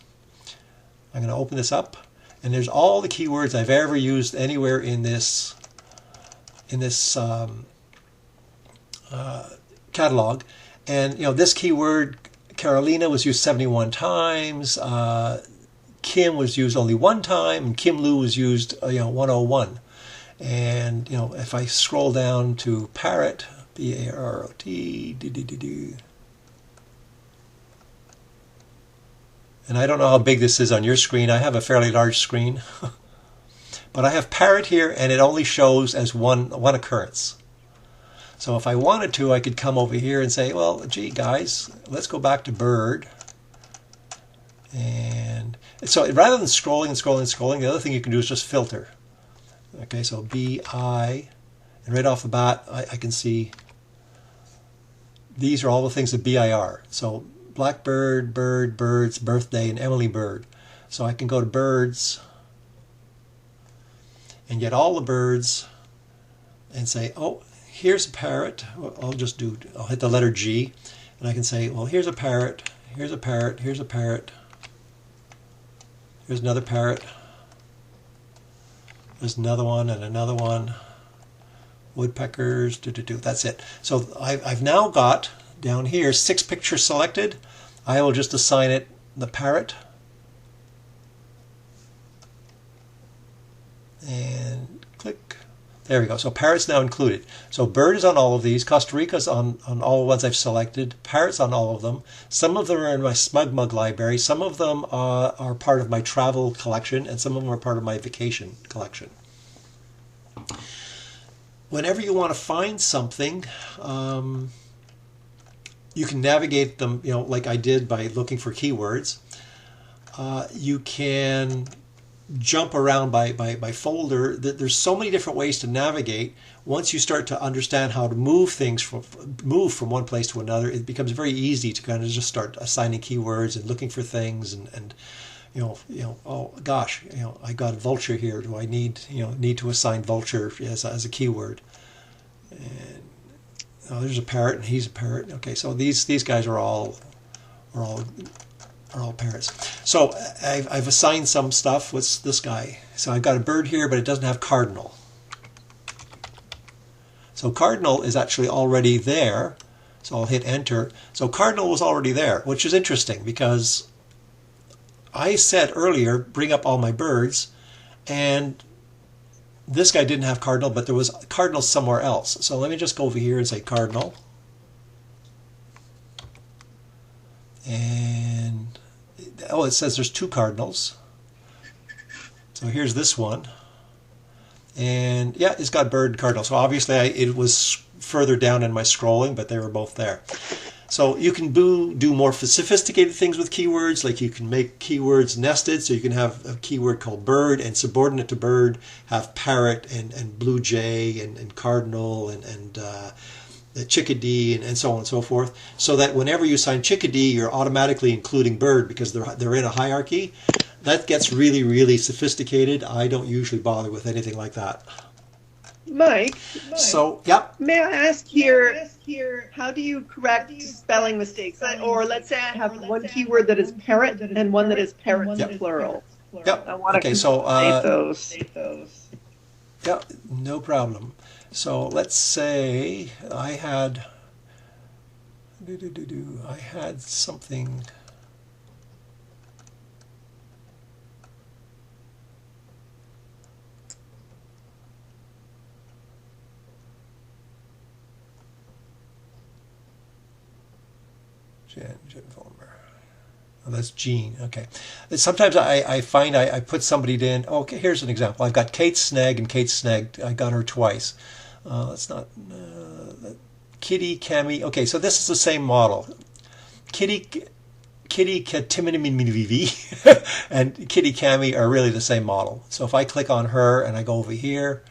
[SPEAKER 1] I'm going to open this up, and there's all the keywords I've ever used anywhere in this catalog. And this keyword Carolina was used 71 times. Kim was used only 1 time, and Kim Lou was used 101. And if I scroll down to parrot, P-A-R-O-T, and I don't know how big this is on your screen. I have a fairly large screen. But I have parrot here, and it only shows as one occurrence. So if I wanted to, I could come over here and say, well, gee, guys, let's go back to bird. And so rather than scrolling and scrolling and scrolling, the other thing you can do is just filter. Okay, so B-I, and right off the bat, I can see these are all the things that B-I-R. So blackbird, bird, birds, birthday, and Emily Bird. So I can go to birds, and get all the birds and say, oh, here's a parrot. I'll hit the letter G, and I can say, well, here's a parrot, here's a parrot, here's a parrot, here's another parrot, there's another one and another one, woodpeckers, that's it. So I've now got down here 6 pictures selected. I will just assign it the parrot, and click. There we go. So parrot's now included. So bird is on all of these. Costa Rica's on all the ones I've selected. Parrot's on all of them. Some of them are in my SmugMug library. Some of them are part of my travel collection, and some of them are part of my vacation collection. Whenever you want to find something, you can navigate them, like I did by looking for keywords. You can jump around by folder. There's so many different ways to navigate. Once you start to understand how to move from one place to another, it becomes very easy to kind of just start assigning keywords and looking for things and oh gosh, I got vulture here. Do I need to assign vulture as a keyword? And there's a parrot, and he's a parrot. Okay, so these guys are all parrots. So I've assigned some stuff. What's this guy? So I've got a bird here, but it doesn't have cardinal. So cardinal is actually already there. So I'll hit enter. So cardinal was already there, which is interesting because I said earlier, bring up all my birds, and this guy didn't have cardinal, but there was cardinal somewhere else. So let me just go over here and say cardinal. And oh, it says there's 2 cardinals. So here's this one. And yeah, it's got bird and cardinal. So obviously it was further down in my scrolling, but they were both there. So you can do more sophisticated things with keywords, like you can make keywords nested, so you can have a keyword called bird, and subordinate to bird have parrot and blue jay and cardinal and the chickadee and so on and so forth, so that whenever you assign chickadee, you're automatically including bird because they're in a hierarchy. That gets really, really sophisticated. I don't usually bother with anything like that.
[SPEAKER 9] Mike.
[SPEAKER 1] So, yeah.
[SPEAKER 9] May I ask here, how do you correct spelling mistakes? Or let's say I have one keyword that is parrot and one that is parrot plural.
[SPEAKER 1] Yep.
[SPEAKER 9] I want to
[SPEAKER 1] consolidate
[SPEAKER 9] those.
[SPEAKER 1] Yeah, no problem. So let's say I had something. Jen Vollmer. Oh, that's Jean. Okay. Sometimes I find I put somebody in. Okay, here's an example. I've got Kate Snegg, and Kate Snegg, I got her twice. Let's not. Kitty Cami. Okay, so this is the same model. Kitty Katiminivivi and Kitty Cami are really the same model. So if I click on her and I go over here,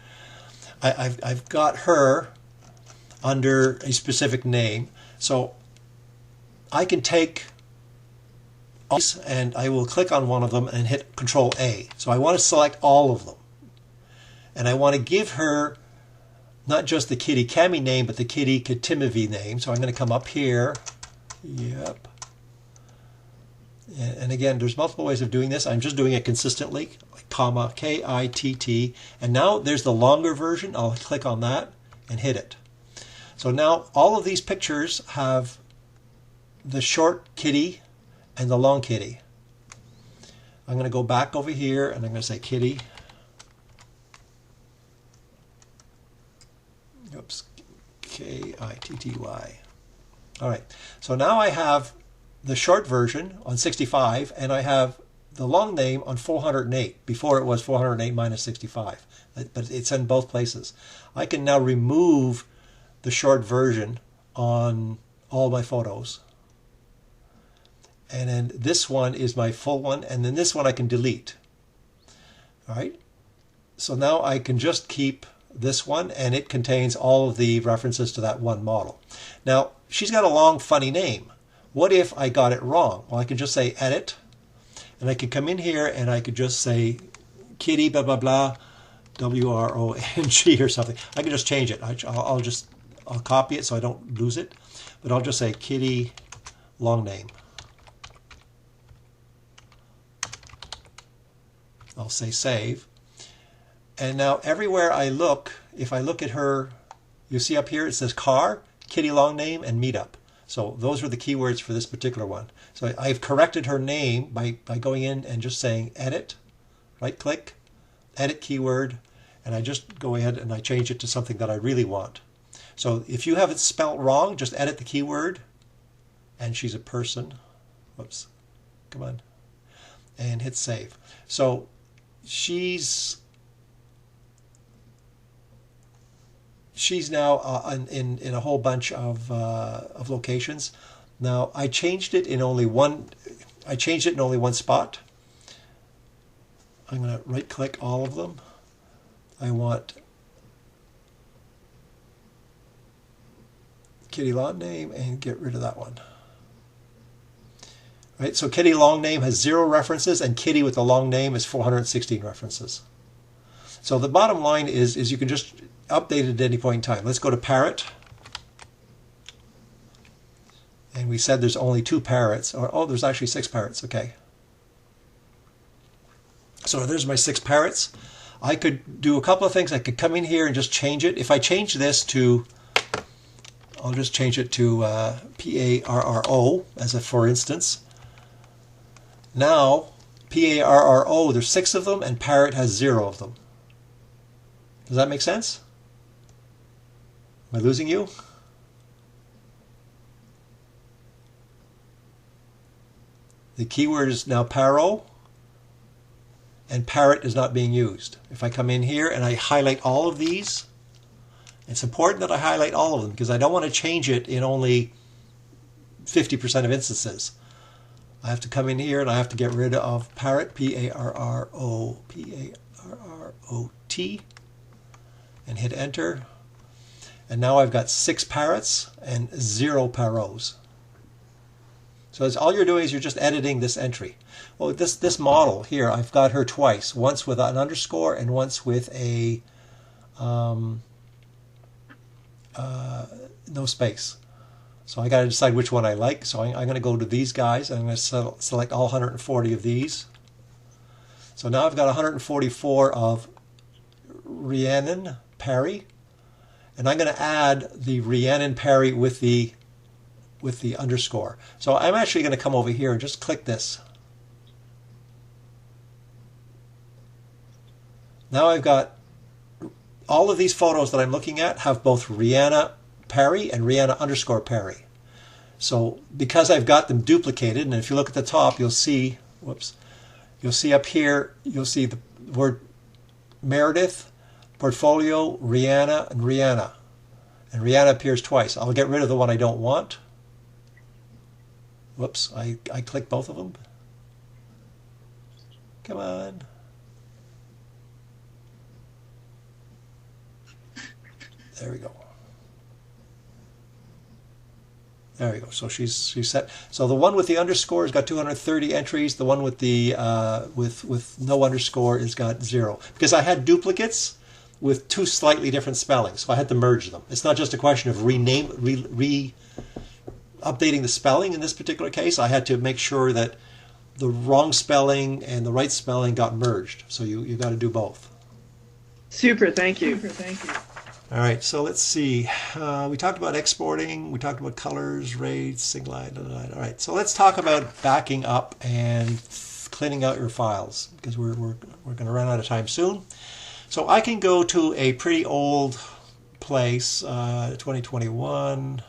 [SPEAKER 1] I've got her under a specific name. So I can take these and I will click on one of them and hit Control A. So I want to select all of them. And I want to give her not just the Kitty Cami name, but the Kitty Katimivi name. So I'm going to come up here. Yep. And again, there's multiple ways of doing this. I'm just doing it consistently, comma, K-I-T-T. And now there's the longer version. I'll click on that and hit it. So now all of these pictures have the short kitty and the long kitty. I'm going to go back over here and I'm going to say kitty. Oops, K-I-T-T-Y. All right, so now I have the short version on 65 and I have the long name on 408. Before it was 408 minus 65, but it's in both places. I can now remove the short version on all my photos. And then this one is my full one, and then this one I can delete. All right, so now I can just keep this one, and it contains all of the references to that one model. Now, she's got a long, funny name. What if I got it wrong? Well, I can just say edit, and I could come in here and I could just say kitty blah blah blah WRONG or something. I can just change it. I'll copy it so I don't lose it. But I'll just say Kitty long name. I'll say save. And now everywhere I look, if I look at her, you see up here it says car, Kitty long name, and meetup. So those are the keywords for this particular one. So I've corrected her name by going in and just saying edit, right click, edit keyword, and I just go ahead and I change it to something that I really want. So if you have it spelt wrong, just edit the keyword, and she's a person. Whoops, come on, and hit save. So she's now in a whole bunch of locations. Now I changed it in only one. I changed it in only one spot. I'm going to right click all of them. I want Kitty long name and get rid of that one. Right, so Kitty long name has 0 references, and Kitty with the long name is 416 references. So the bottom line is you can just update it at any point in time. Let's go to parrot. And we said there's only 2 parrots. Oh, there's actually 6 parrots. Okay. So there's my 6 parrots. I could do a couple of things. I could come in here and just change it. If I change this to, I'll just change it to PARRO as a for instance. Now, PARRO, there's 6 of them, and parrot has 0 of them. Does that make sense? Am I losing you? The keyword is now paro, and parrot is not being used. If I come in here and I highlight all of these, it's important that I highlight all of them because I don't want to change it in only 50% of instances. I have to come in here and I have to get rid of parrot, P-A-R-R-O-T, and hit enter. And now I've got 6 parrots and 0 paros. So all you're doing is you're just editing this entry. Well, this model here, I've got her twice, once with an underscore and once with a no space. So I got to decide which one I like. So I'm going to go to these guys. I'm going to select all 140 of these. So now I've got 144 of Rhiannon Perry, and I'm going to add the Rhiannon Perry with the underscore. So I'm actually going to come over here and just click this. Now I've got all of these photos that I'm looking at have both Rhiannon Perry and Rhiannon underscore Perry. So because I've got them duplicated, and if you look at the top, you'll see, whoops, you'll see up here, you'll see the word Meredith, portfolio, Rhiannon, and Rhiannon. And Rhiannon appears twice. I'll get rid of the one I don't want. Whoops, I clicked both of them. Come on. There we go. There we go. So she's set. So the one with the underscore has got 230 entries. The one with the with no underscore has got 0. Because I had duplicates with 2 slightly different spellings, so I had to merge them. It's not just a question of updating the spelling in this particular case. I had to make sure that the wrong spelling and the right spelling got merged. So you got to do both.
[SPEAKER 9] Super, thank you.
[SPEAKER 1] All right, so let's see. We talked about exporting. We talked about colors, rates, single line. All right, so let's talk about backing up and cleaning out your files because we're going to run out of time soon. So I can go to a pretty old place, 2021.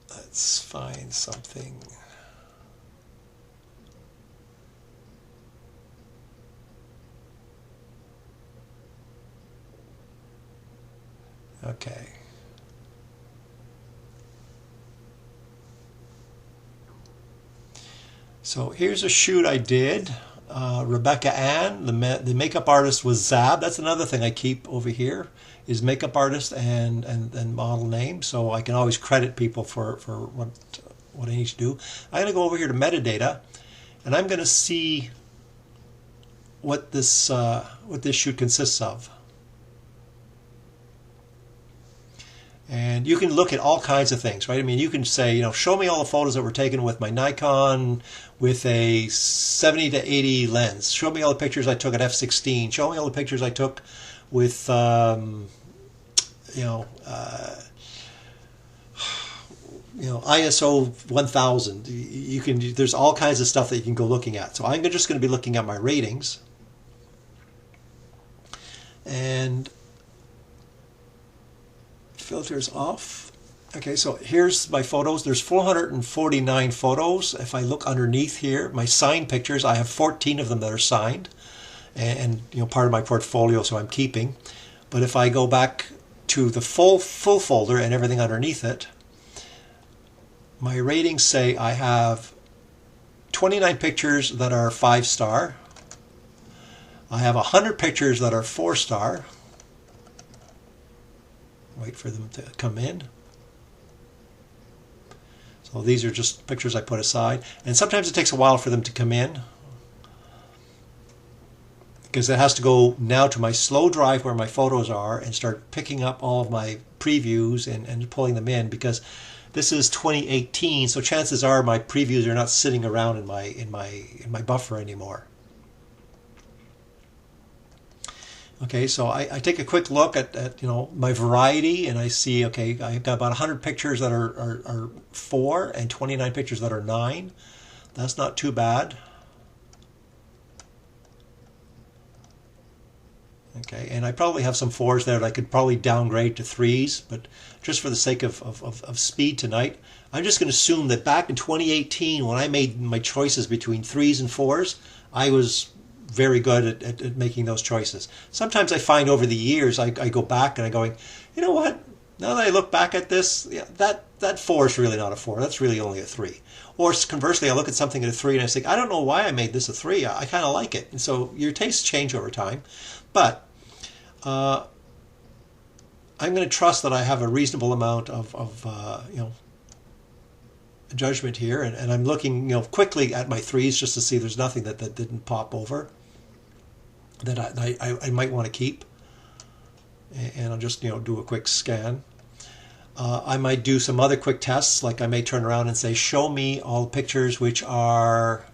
[SPEAKER 1] Let's find something. Okay. So here's a shoot I did. Rebecca Ann, the makeup artist was Zab. That's another thing I keep over here is makeup artist and model name. So I can always credit people for what I need to do. I'm going to go over here to metadata, and I'm going to see what this shoot consists of. And you can look at all kinds of things, right? I mean, you can say, you know, show me all the photos that were taken with my Nikon with a 70 to 80 lens. Show me all the pictures I took at f/16. Show me all the pictures I took with, ISO 1000. You can. There's all kinds of stuff that you can go looking at. So I'm just going to be looking at my ratings. And filters off. Okay, so here's my photos. There's 449 photos. If I look underneath here, my signed pictures, I have 14 of them that are signed, and you know, part of my portfolio, so I'm keeping. But if I go back to the full folder and everything underneath it, my ratings say I have 29 pictures that are 5-star. I have 100 pictures that are 4-star. Wait for them to come in. So these are just pictures I put aside. And sometimes it takes a while for them to come in, because it has to go now to my slow drive where my photos are and start picking up all of my previews and pulling them in, because this is 2018, so chances are my previews are not sitting around in my buffer anymore. Okay, so I take a quick look at you know, my variety, and I see, okay, I've got about 100 pictures that are 4 and 29 pictures that are 9. That's not too bad. Okay, and I probably have some 4s there that I could probably downgrade to 3s, but just for the sake of speed tonight, I'm just going to assume that back in 2018, when I made my choices between 3s and 4s, I was very good at making those choices. Sometimes I find over the years I go back and I'm going, you know what? Now that I look back at this, yeah, that 4 is really not a 4. That's really only a 3. Or conversely, I look at something at a 3 and I think, I don't know why I made this a 3. I kind of like it. And so your tastes change over time. But I'm going to trust that I have a reasonable amount of you know, judgment here, and I'm looking, you know, quickly at my 3s just to see there's nothing that didn't pop over that I might want to keep, and I'll just, you know, do a quick scan. I might do some other quick tests, like I may turn around and say, show me all pictures which are,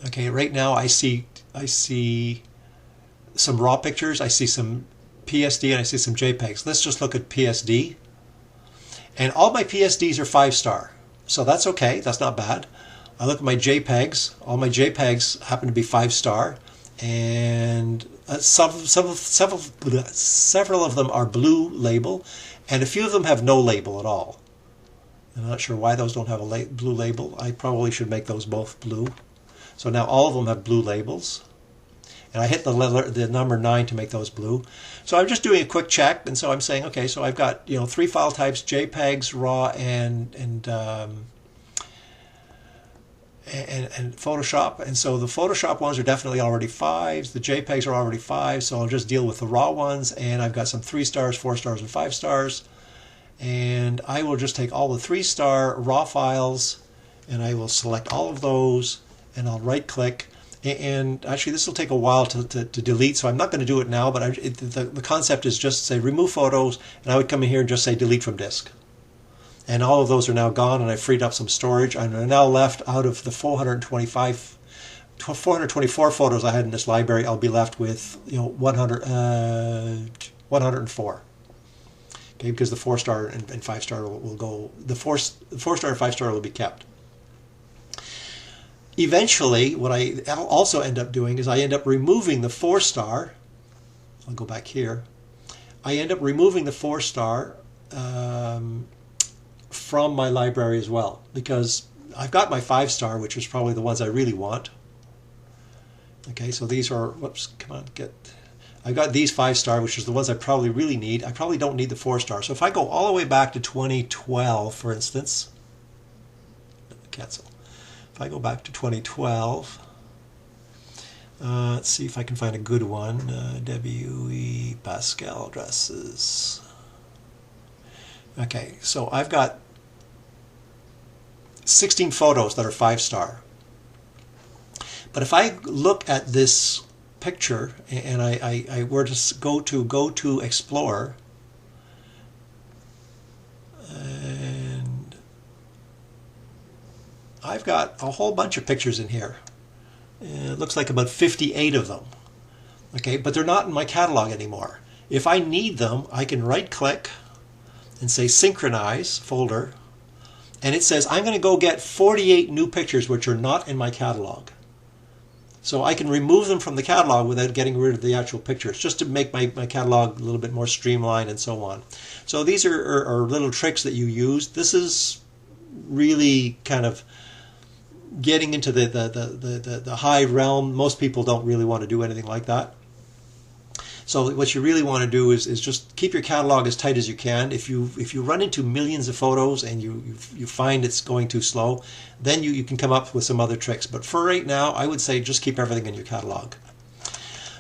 [SPEAKER 1] okay, right now I see some raw pictures, I see some PSD, and I see some JPEGs. Let's just look at PSD. And all my PSDs are 5-star, so that's okay, that's not bad. I look at my JPEGs, all my JPEGs happen to be 5-star, and several of them are blue label, and a few of them have no label at all. I'm not sure why those don't have a blue label. I probably should make those both blue. So now all of them have blue labels. And I hit the number 9 to make those blue. So I'm just doing a quick check, and so I'm saying, okay, so I've got, you know, 3 file types: JPEGs, RAW, and Photoshop. And so the Photoshop ones are definitely already 5s. The JPEGs are already 5, so I'll just deal with the RAW ones. And I've got some 3 stars, 4 stars, and 5 stars. And I will just take all the 3-star RAW files, and I will select all of those, and I'll right-click. And actually, this will take a while to delete, so I'm not going to do it now, but the concept is just say remove photos, and I would come in here and just say delete from disk. And all of those are now gone, and I freed up some storage. I'm now left out of the 424 photos I had in this library. I'll be left with, you know, 104. Okay, because the 4-star and 5-star will go. The 4-star and 5-star will be kept. Eventually, what I also end up doing is I end up removing the 4-star. I'll go back here. I end up removing the 4-star from my library as well, because I've got my 5-star, which is probably the ones I really want. Okay, so these are, whoops, come on, I've got these 5-star, which is the ones I probably really need. I probably don't need the 4-star. So if I go all the way back to 2012, for instance, cancel. If I go back to 2012, let's see if I can find a good one. WE Pascal addresses. Okay, so I've got 16 photos that are 5-star. But if I look at this picture and I were to go to Explore, and I've got a whole bunch of pictures in here. It looks like about 58 of them. Okay, but they're not in my catalog anymore. If I need them, I can right-click and say Synchronize Folder, and it says I'm going to go get 48 new pictures which are not in my catalog. So I can remove them from the catalog without getting rid of the actual pictures, just to make my catalog a little bit more streamlined and so on. So these are little tricks that you use. This is really kind of getting into the high realm. Most people don't really want to do anything like that. So what you really want to do is just keep your catalog as tight as you can. If you run into millions of photos and you find it's going too slow, then you can come up with some other tricks. But for right now, I would say just keep everything in your catalog.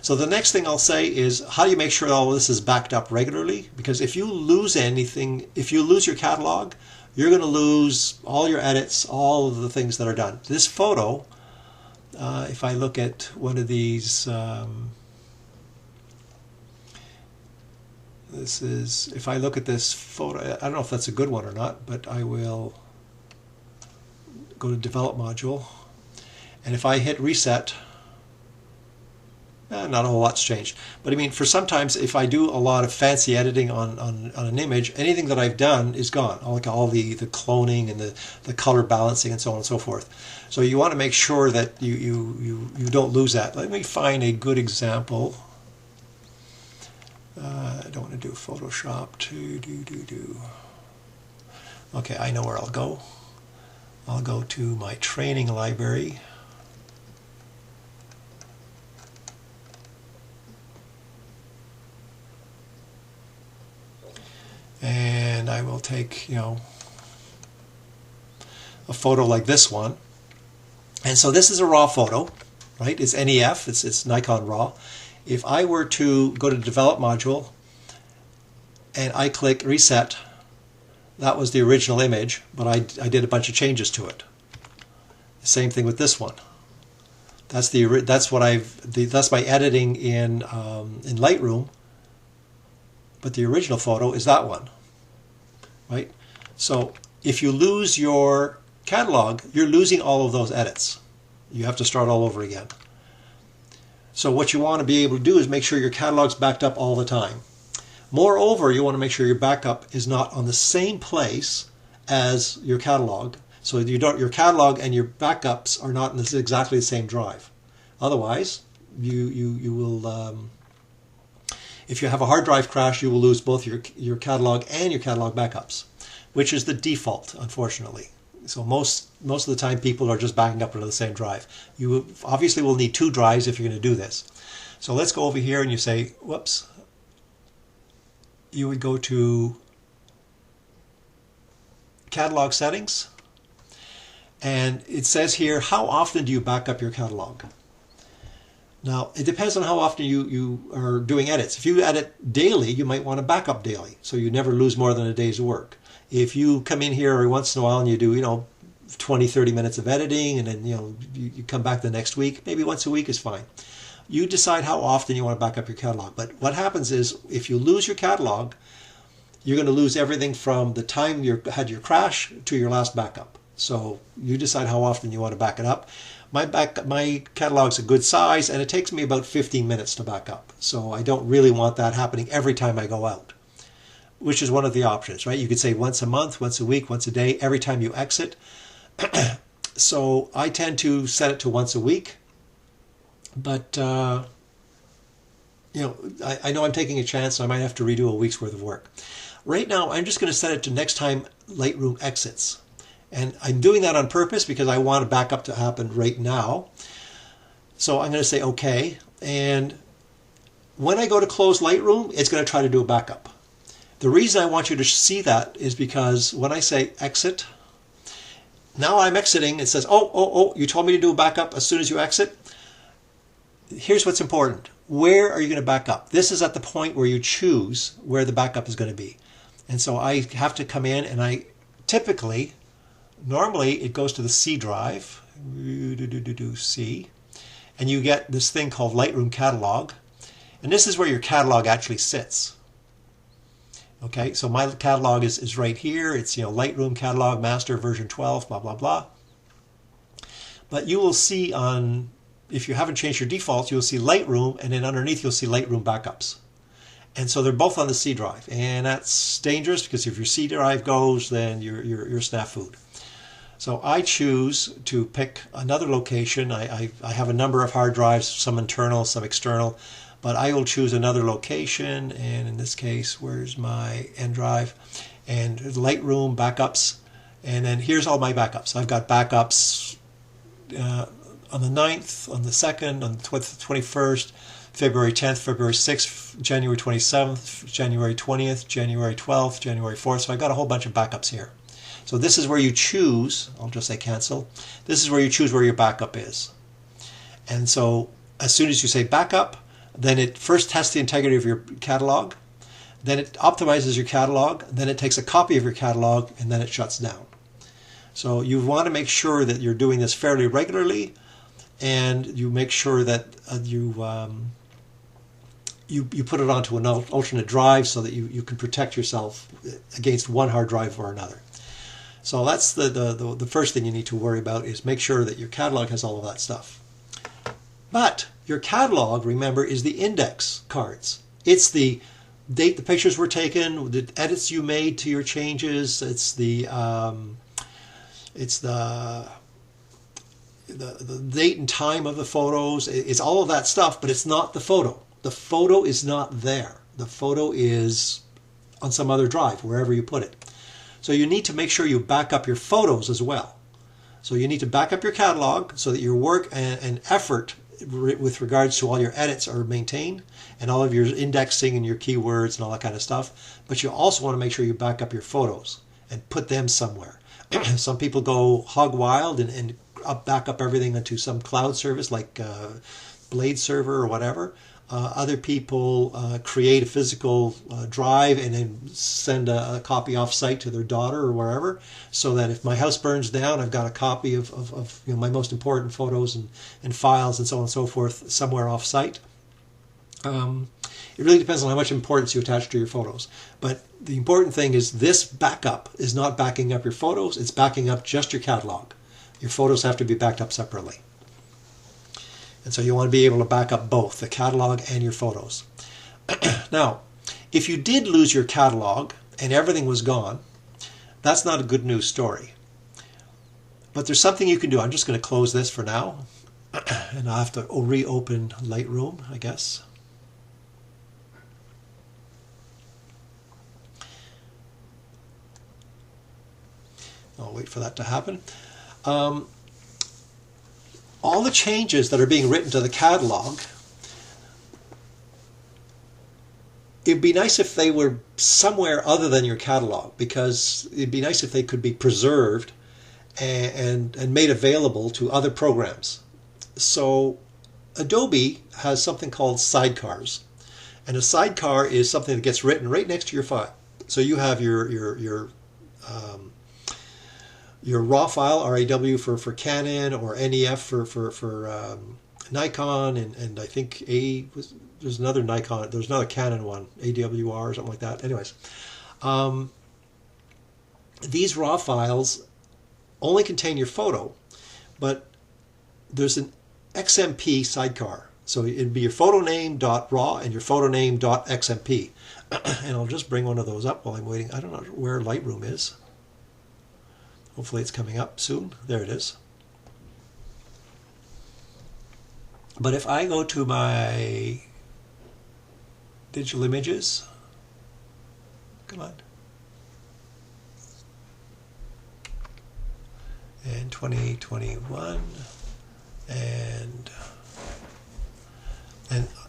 [SPEAKER 1] So the next thing I'll say is, how do you make sure all this is backed up regularly? Because if you lose anything, if you lose your catalog, you're going to lose all your edits, all of the things that are done. This photo, if I look at one of these, if I look at this photo, I don't know if that's a good one or not, but I will go to Develop Module, and if I hit Reset, not a whole lot's changed. But I mean, for sometimes if I do a lot of fancy editing on an image, anything that I've done is gone, like all the cloning and the color balancing and so on and so forth. So you want to make sure that you don't lose that. Let me find a good example. I don't want to do Photoshop. Okay, I know where I'll go. I'll go to my training library. And I will take, a photo like this one. And so this is a raw photo, right? It's NEF, it's Nikon RAW. If I were to go to Develop Module and I click Reset, that was the original image, but I did a bunch of changes to it. Same thing with this one. That's my editing in Lightroom, but the original photo is that one, right? So if you lose your catalog, you're losing all of those edits. You have to start all over again. So what you want to be able to do is make sure your catalog's backed up all the time. Moreover, you want to make sure your backup is not on the same place as your catalog. So your catalog and your backups are not in exactly the same drive. Otherwise, you will, if you have a hard drive crash, you will lose both your catalog and your catalog backups, which is the default, unfortunately. So most of the time people are just backing up into the same drive. You obviously will need 2 drives if you're going to do this. So let's go over here and you say, whoops. You would go to Catalog Settings. And it says here, how often do you back up your catalog? Now, it depends on how often you are doing edits. If you edit daily, you might want to back up daily, so you never lose more than a day's work. If you come in here every once in a while and you do, 20, 30 minutes of editing, and then, you come back the next week, maybe once a week is fine. You decide how often you want to back up your catalog. But what happens is, if you lose your catalog, you're going to lose everything from the time you had your crash to your last backup. So you decide how often you want to back it up. My catalog's a good size, and it takes me about 15 minutes to back up. So I don't really want that happening every time I go out, which is one of the options, right? You could say once a month, once a week, once a day, every time you exit. So I tend to set it to once a week. But, I know I'm taking a chance, so I might have to redo a week's worth of work. Right now, I'm just going to set it to next time Lightroom exits. And I'm doing that on purpose because I want a backup to happen right now. So I'm going to say OK. And when I go to close Lightroom, it's going to try to do a backup. The reason I want you to see that is because when I say exit, now I'm exiting. It says, oh, you told me to do a backup as soon as you exit. Here's what's important. Where are you going to back up? This is at the point where you choose where the backup is going to be. And so I have to come in, and I typically Normally it goes to the C drive, C, and you get this thing called Lightroom Catalog, and this is where your catalog actually sits. Okay, so my catalog is right here. It's, Lightroom Catalog Master version 12, blah, blah, blah. But you will see if you haven't changed your defaults, you'll see Lightroom, and then underneath you'll see Lightroom Backups. And so they're both on the C drive, and that's dangerous because if your C drive goes, then you're snafu'd. So I choose to pick another location. I have a number of hard drives, some internal, some external, but I will choose another location, and in this case, where's my N drive? And Lightroom Backups, and then here's all my backups. I've got backups on the 9th, on the 2nd, on the 21st, February 10th, February 6th, January 27th, January 20th, January 12th, January 4th. So I've got a whole bunch of backups here. So this is where you choose, I'll just say cancel, this is where you choose where your backup is. And so as soon as you say backup, then it first tests the integrity of your catalog, then it optimizes your catalog, then it takes a copy of your catalog, and then it shuts down. So you want to make sure that you're doing this fairly regularly, and you make sure that you put it onto an alternate drive so that you can protect yourself against one hard drive or another. So that's the first thing you need to worry about, is make sure that your catalog has all of that stuff. But your catalog, remember, is the index cards. It's the date the pictures were taken, the edits you made to your changes. It's the date and time of the photos. It's all of that stuff, but it's not the photo. The photo is not there. The photo is on some other drive, wherever you put it. So you need to make sure you back up your photos as well. So you need to back up your catalog so that your work and effort with regards to all your edits are maintained, and all of your indexing and your keywords and all that kind of stuff. But you also want to make sure you back up your photos and put them somewhere. Some people go hog wild and back up everything into some cloud service like Blade Server or whatever. Other people create a physical drive and then send a copy off-site to their daughter or wherever, so that if my house burns down, I've got a copy of my most important photos and files and so on and so forth somewhere off-site. It really depends on how much importance you attach to your photos. But the important thing is this backup is not backing up your photos, it's backing up just your catalog. Your photos have to be backed up separately. And so you want to be able to back up both, the catalog and your photos. Now, if you did lose your catalog and everything was gone, that's not a good news story. But there's something you can do. I'm just going to close this for now. And I'll have to reopen Lightroom, I guess. I'll wait for that to happen. All the changes that are being written to the catalog, it'd be nice if they were somewhere other than your catalog, because it'd be nice if they could be preserved and made available to other programs. So Adobe has something called sidecars, and a sidecar is something that gets written right next to your file. So you have your raw file, RAW for Canon, or NEF for Nikon, and I think there's another Nikon, there's another Canon one, AWR or something like that. Anyways, these raw files only contain your photo, but there's an XMP sidecar. So it'd be your photo name.raw and your photo name.xmp. And I'll just bring one of those up while I'm waiting. I don't know where Lightroom is. Hopefully it's coming up soon. There it is. But if I go to my digital images, come on, and 2021, and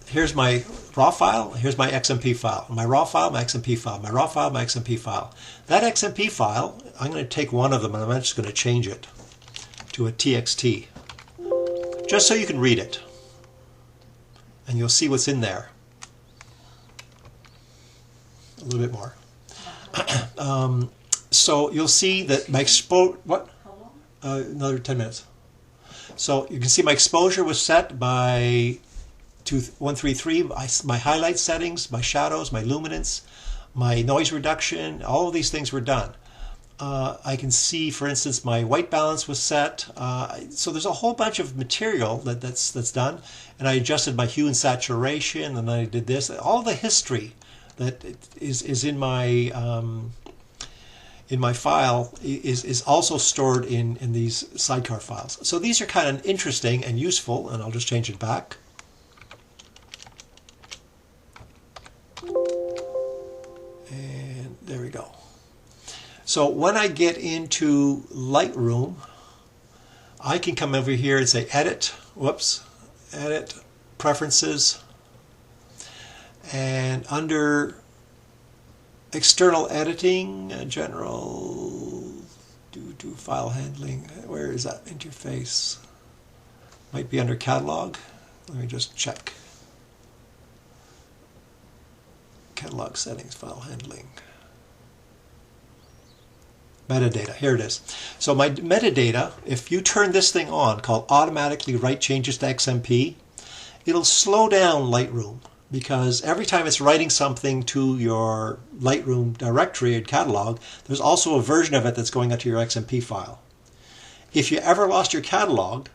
[SPEAKER 1] here's my raw file, here's my XMP file, my raw file, my XMP file, my raw file, my XMP file. That XMP file, I'm going to take one of them and I'm just going to change it to a TXT, just so you can read it. And you'll see what's in there. A little bit more. So you'll see that my what? Another 10 minutes. So you can see my exposure was set by 133, my highlight settings, my shadows, my luminance, my noise reduction, all of these things were done. I can see, for instance, my white balance was set. So there's a whole bunch of material that's done. And I adjusted my hue and saturation, and I did this. All the history that is in my file is also stored in these sidecar files. So these are kind of interesting and useful, and I'll just change it back. And there we go. So when I get into Lightroom, I can come over here and say edit, edit, preferences, and under external editing, general, do file handling, where is that interface? Might be under catalog. Let me just check. Catalog settings, file handling. Metadata, here it is. So my metadata, if you turn this thing on called automatically write changes to XMP, it'll slow down Lightroom, because every time it's writing something to your Lightroom directory and catalog, there's also a version of it that's going into your XMP file. If you ever lost your catalog,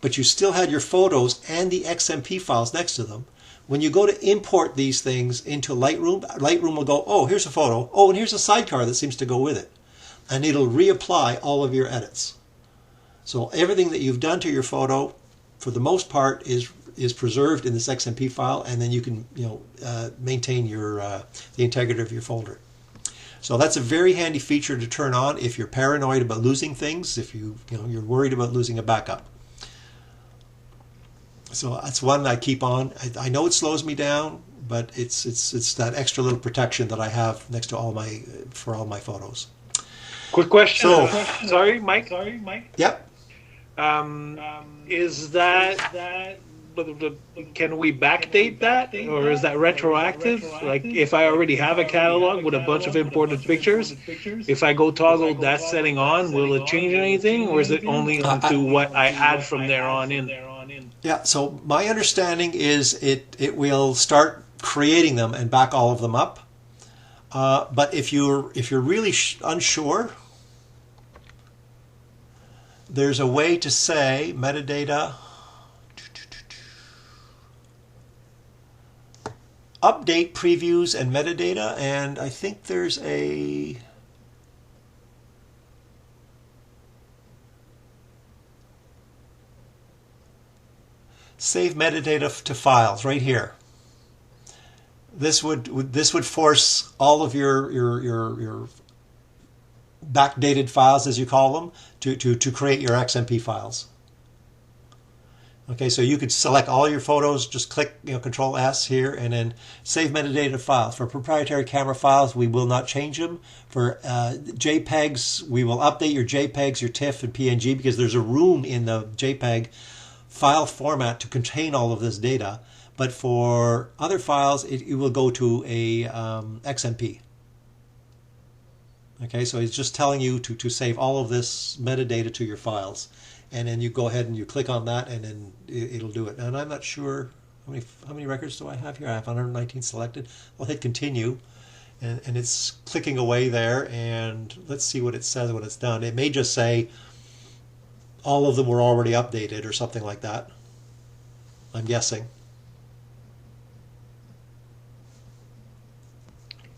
[SPEAKER 1] but you still had your photos and the XMP files next to them, when you go to import these things into Lightroom, Lightroom will go, oh, here's a photo. Oh, and here's a sidecar that seems to go with it. And it'll reapply all of your edits. So everything that you've done to your photo, for the most part, is preserved in this XMP file, and then you can maintain your the integrity of your folder. So that's a very handy feature to turn on if you're paranoid about losing things, if you're worried about losing a backup. So that's one I keep on. I know it slows me down, but it's that extra little protection that I have next to all my photos.
[SPEAKER 5] Quick question.
[SPEAKER 1] So,
[SPEAKER 5] sorry, Mike.
[SPEAKER 1] Yep.
[SPEAKER 5] Is that can we backdate that, or is that retroactive? Like, if I already have a catalog with a bunch of imported pictures, if I go toggle that setting on, will it change anything, or is it only onto what I add from there on in?
[SPEAKER 1] Yeah. So my understanding is it will start creating them and back all of them up. But if you're really unsure, there's a way to say metadata update previews and metadata, and I think there's a save metadata to files right here. This would force all of your backdated files, as you call them, to create your XMP files. Okay, so you could select all your photos, just click Control S here, and then save metadata files. For proprietary camera files, we will not change them. For JPEGs, we will update your JPEGs, your TIFF, and PNG, because there's a room in the JPEG file format to contain all of this data. But for other files, it will go to a XMP. Okay, so it's just telling you to save all of this metadata to your files. And then you go ahead and you click on that, and then it'll do it. And I'm not sure how many records do I have here. I have 119 selected. I'll hit continue, and it's clicking away there. And let's see what it says when it's done. It may just say all of them were already updated or something like that. I'm guessing.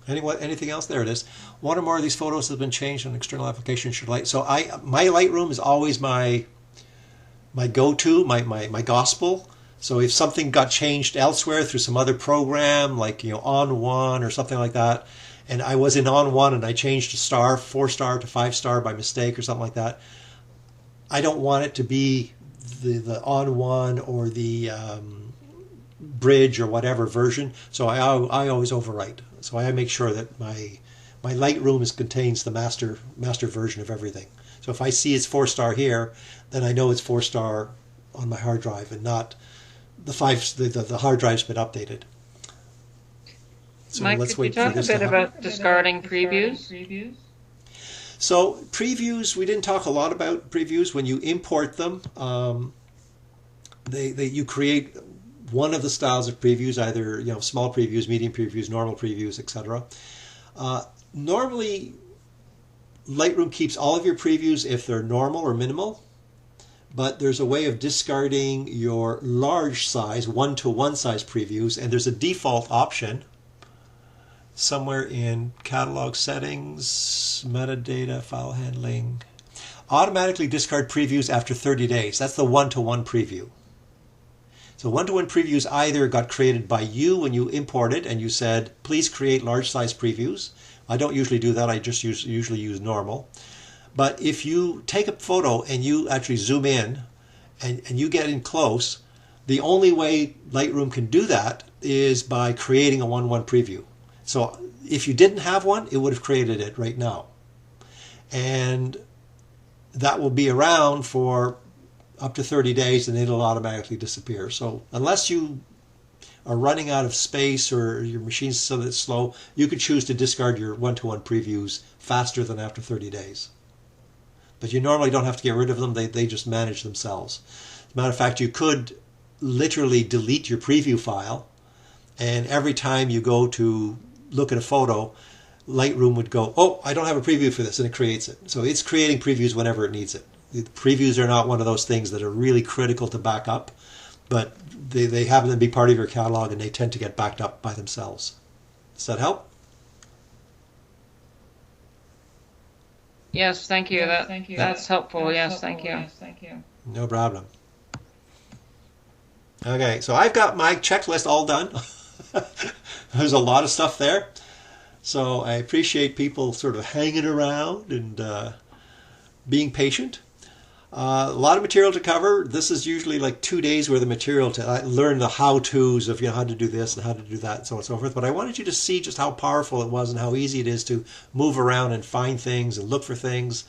[SPEAKER 1] Anything else? There it is. One or more of these photos has been changed on external application should light. So my Lightroom is always my go-to, my gospel. So if something got changed elsewhere through some other program, like On One or something like that, and I was in On One and I changed a 4-star to 5-star by mistake or something like that, I don't want it to be the On One or the Bridge or whatever version. So I always overwrite. So I make sure that my Lightroom contains the master version of everything. So if I see it's 4-star here, then I know it's 4-star on my hard drive, and not the hard drive's been updated. So
[SPEAKER 10] Mike,
[SPEAKER 1] let's
[SPEAKER 10] could you
[SPEAKER 1] wait for
[SPEAKER 10] talk a
[SPEAKER 1] this
[SPEAKER 10] bit
[SPEAKER 1] to
[SPEAKER 10] about discarding previews?
[SPEAKER 1] So previews, we didn't talk a lot about previews. When you import them, you create one of the styles of previews, either small previews, medium previews, normal previews, etc. Normally, Lightroom keeps all of your previews if they're normal or minimal, but there's a way of discarding your large size, 1-to-1 size previews, and there's a default option somewhere in catalog settings, metadata, file handling, automatically discard previews after 30 days. That's the 1-to-1 preview. So 1-to-1 previews either got created by you when you imported and you said, please create large size previews. I don't usually do that. I just usually use normal. But if you take a photo and you actually zoom in and you get in close, the only way Lightroom can do that is by creating a 1-to-1 preview. So if you didn't have one, it would have created it right now. And that will be around for up to 30 days and it'll automatically disappear. So unless you are running out of space or your machine's so that it's slow, you could choose to discard your 1-to-1 previews faster than after 30 days. But you normally don't have to get rid of them. They just manage themselves. As a matter of fact, you could literally delete your preview file, and every time you go to look at a photo, Lightroom would go, oh, I don't have a preview for this, and it creates it. So it's creating previews whenever it needs it. The previews are not one of those things that are really critical to back up, but they happen to be part of your catalog and they tend to get backed up by themselves. Does that help?
[SPEAKER 10] Yes, thank you. That's helpful. Yes, thank you.
[SPEAKER 1] No problem. Okay, so I've got my checklist all done. There's a lot of stuff there. So I appreciate people sort of hanging around and being patient. A lot of material to cover. This is usually like 2 days worth of material to learn the how-tos of how to do this and how to do that and so on and so forth. But I wanted you to see just how powerful it was and how easy it is to move around and find things and look for things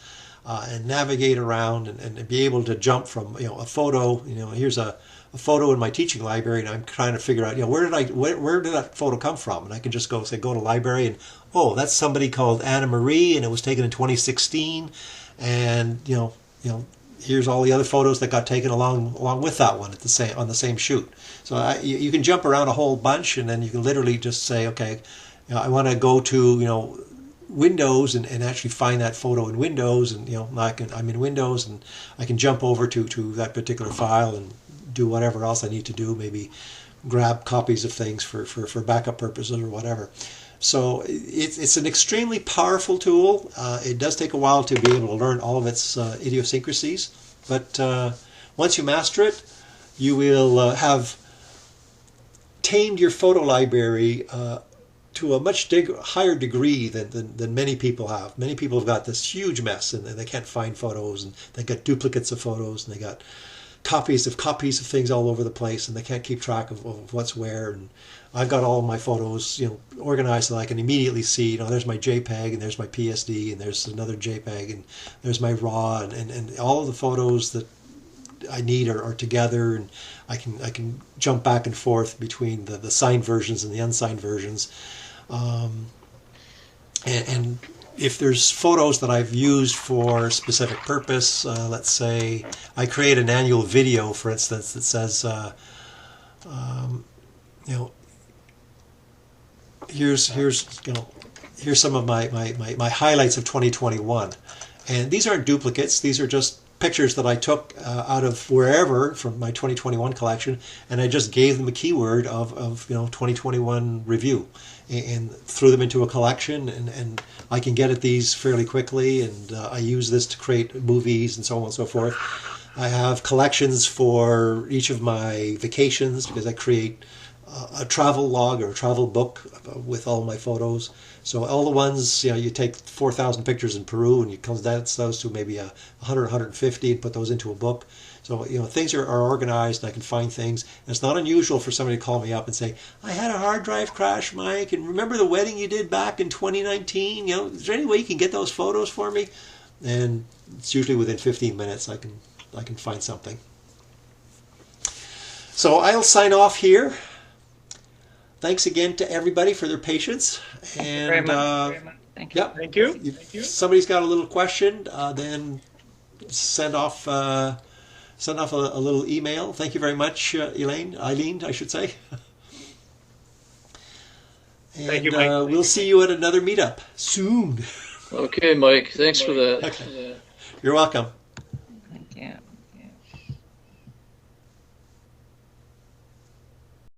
[SPEAKER 1] and navigate around and be able to jump from a photo. Here's a photo in my teaching library and I'm trying to figure out where did that photo come from, and I can just go to library and oh, that's somebody called Anna Marie and it was taken in 2016, and here's all the other photos that got taken along with that one on the same shoot. So you can jump around a whole bunch, and then you can literally just say, okay, I want to go to Windows and actually find that photo in Windows, and I'm in Windows and I can jump over to that particular file and do whatever else I need to do. Maybe grab copies of things for backup purposes or whatever. So it's an extremely powerful tool. It does take a while to be able to learn all of its idiosyncrasies, but once you master it, you will have tamed your photo library to a much higher degree than many people have. Many people have got this huge mess, and they can't find photos, and they got duplicates of photos, and they got copies of things all over the place, and they can't keep track of what's where. And I've got all of my photos, organized so that I can immediately see, there's my JPEG and there's my PSD and there's another JPEG and there's my RAW and all of the photos that I need are together, and I can jump back and forth between the signed versions and the unsigned versions. And if there's photos that I've used for a specific purpose, let's say I create an annual video, for instance, that says, here's some of my highlights of 2021, and these aren't duplicates. These are just pictures that I took out of wherever from my 2021 collection, and I just gave them a keyword of 2021 review and threw them into a collection, and I can get at these fairly quickly, and I use this to create movies and so on and so forth. I have collections for each of my vacations because I create a travel log or a travel book with all my photos. So all the ones, you take 4,000 pictures in Peru and you condense those to maybe 100, 150 and put those into a book. So, things are organized and I can find things. And it's not unusual for somebody to call me up and say, I had a hard drive crash, Mike, and remember the wedding you did back in 2019? Is there any way you can get those photos for me? And it's usually within 15 minutes I can find something. So I'll sign off here. Thanks again to everybody for their patience, and
[SPEAKER 10] Thank you.
[SPEAKER 1] Yep.
[SPEAKER 5] Thank you.
[SPEAKER 1] If somebody's got a little question, then send off a little email. Thank you very much, Eileen, I should say. And
[SPEAKER 5] Thank you, Mike.
[SPEAKER 1] We'll see you at another meetup soon.
[SPEAKER 2] Okay, Mike. Thanks for that.
[SPEAKER 1] Okay. You're welcome.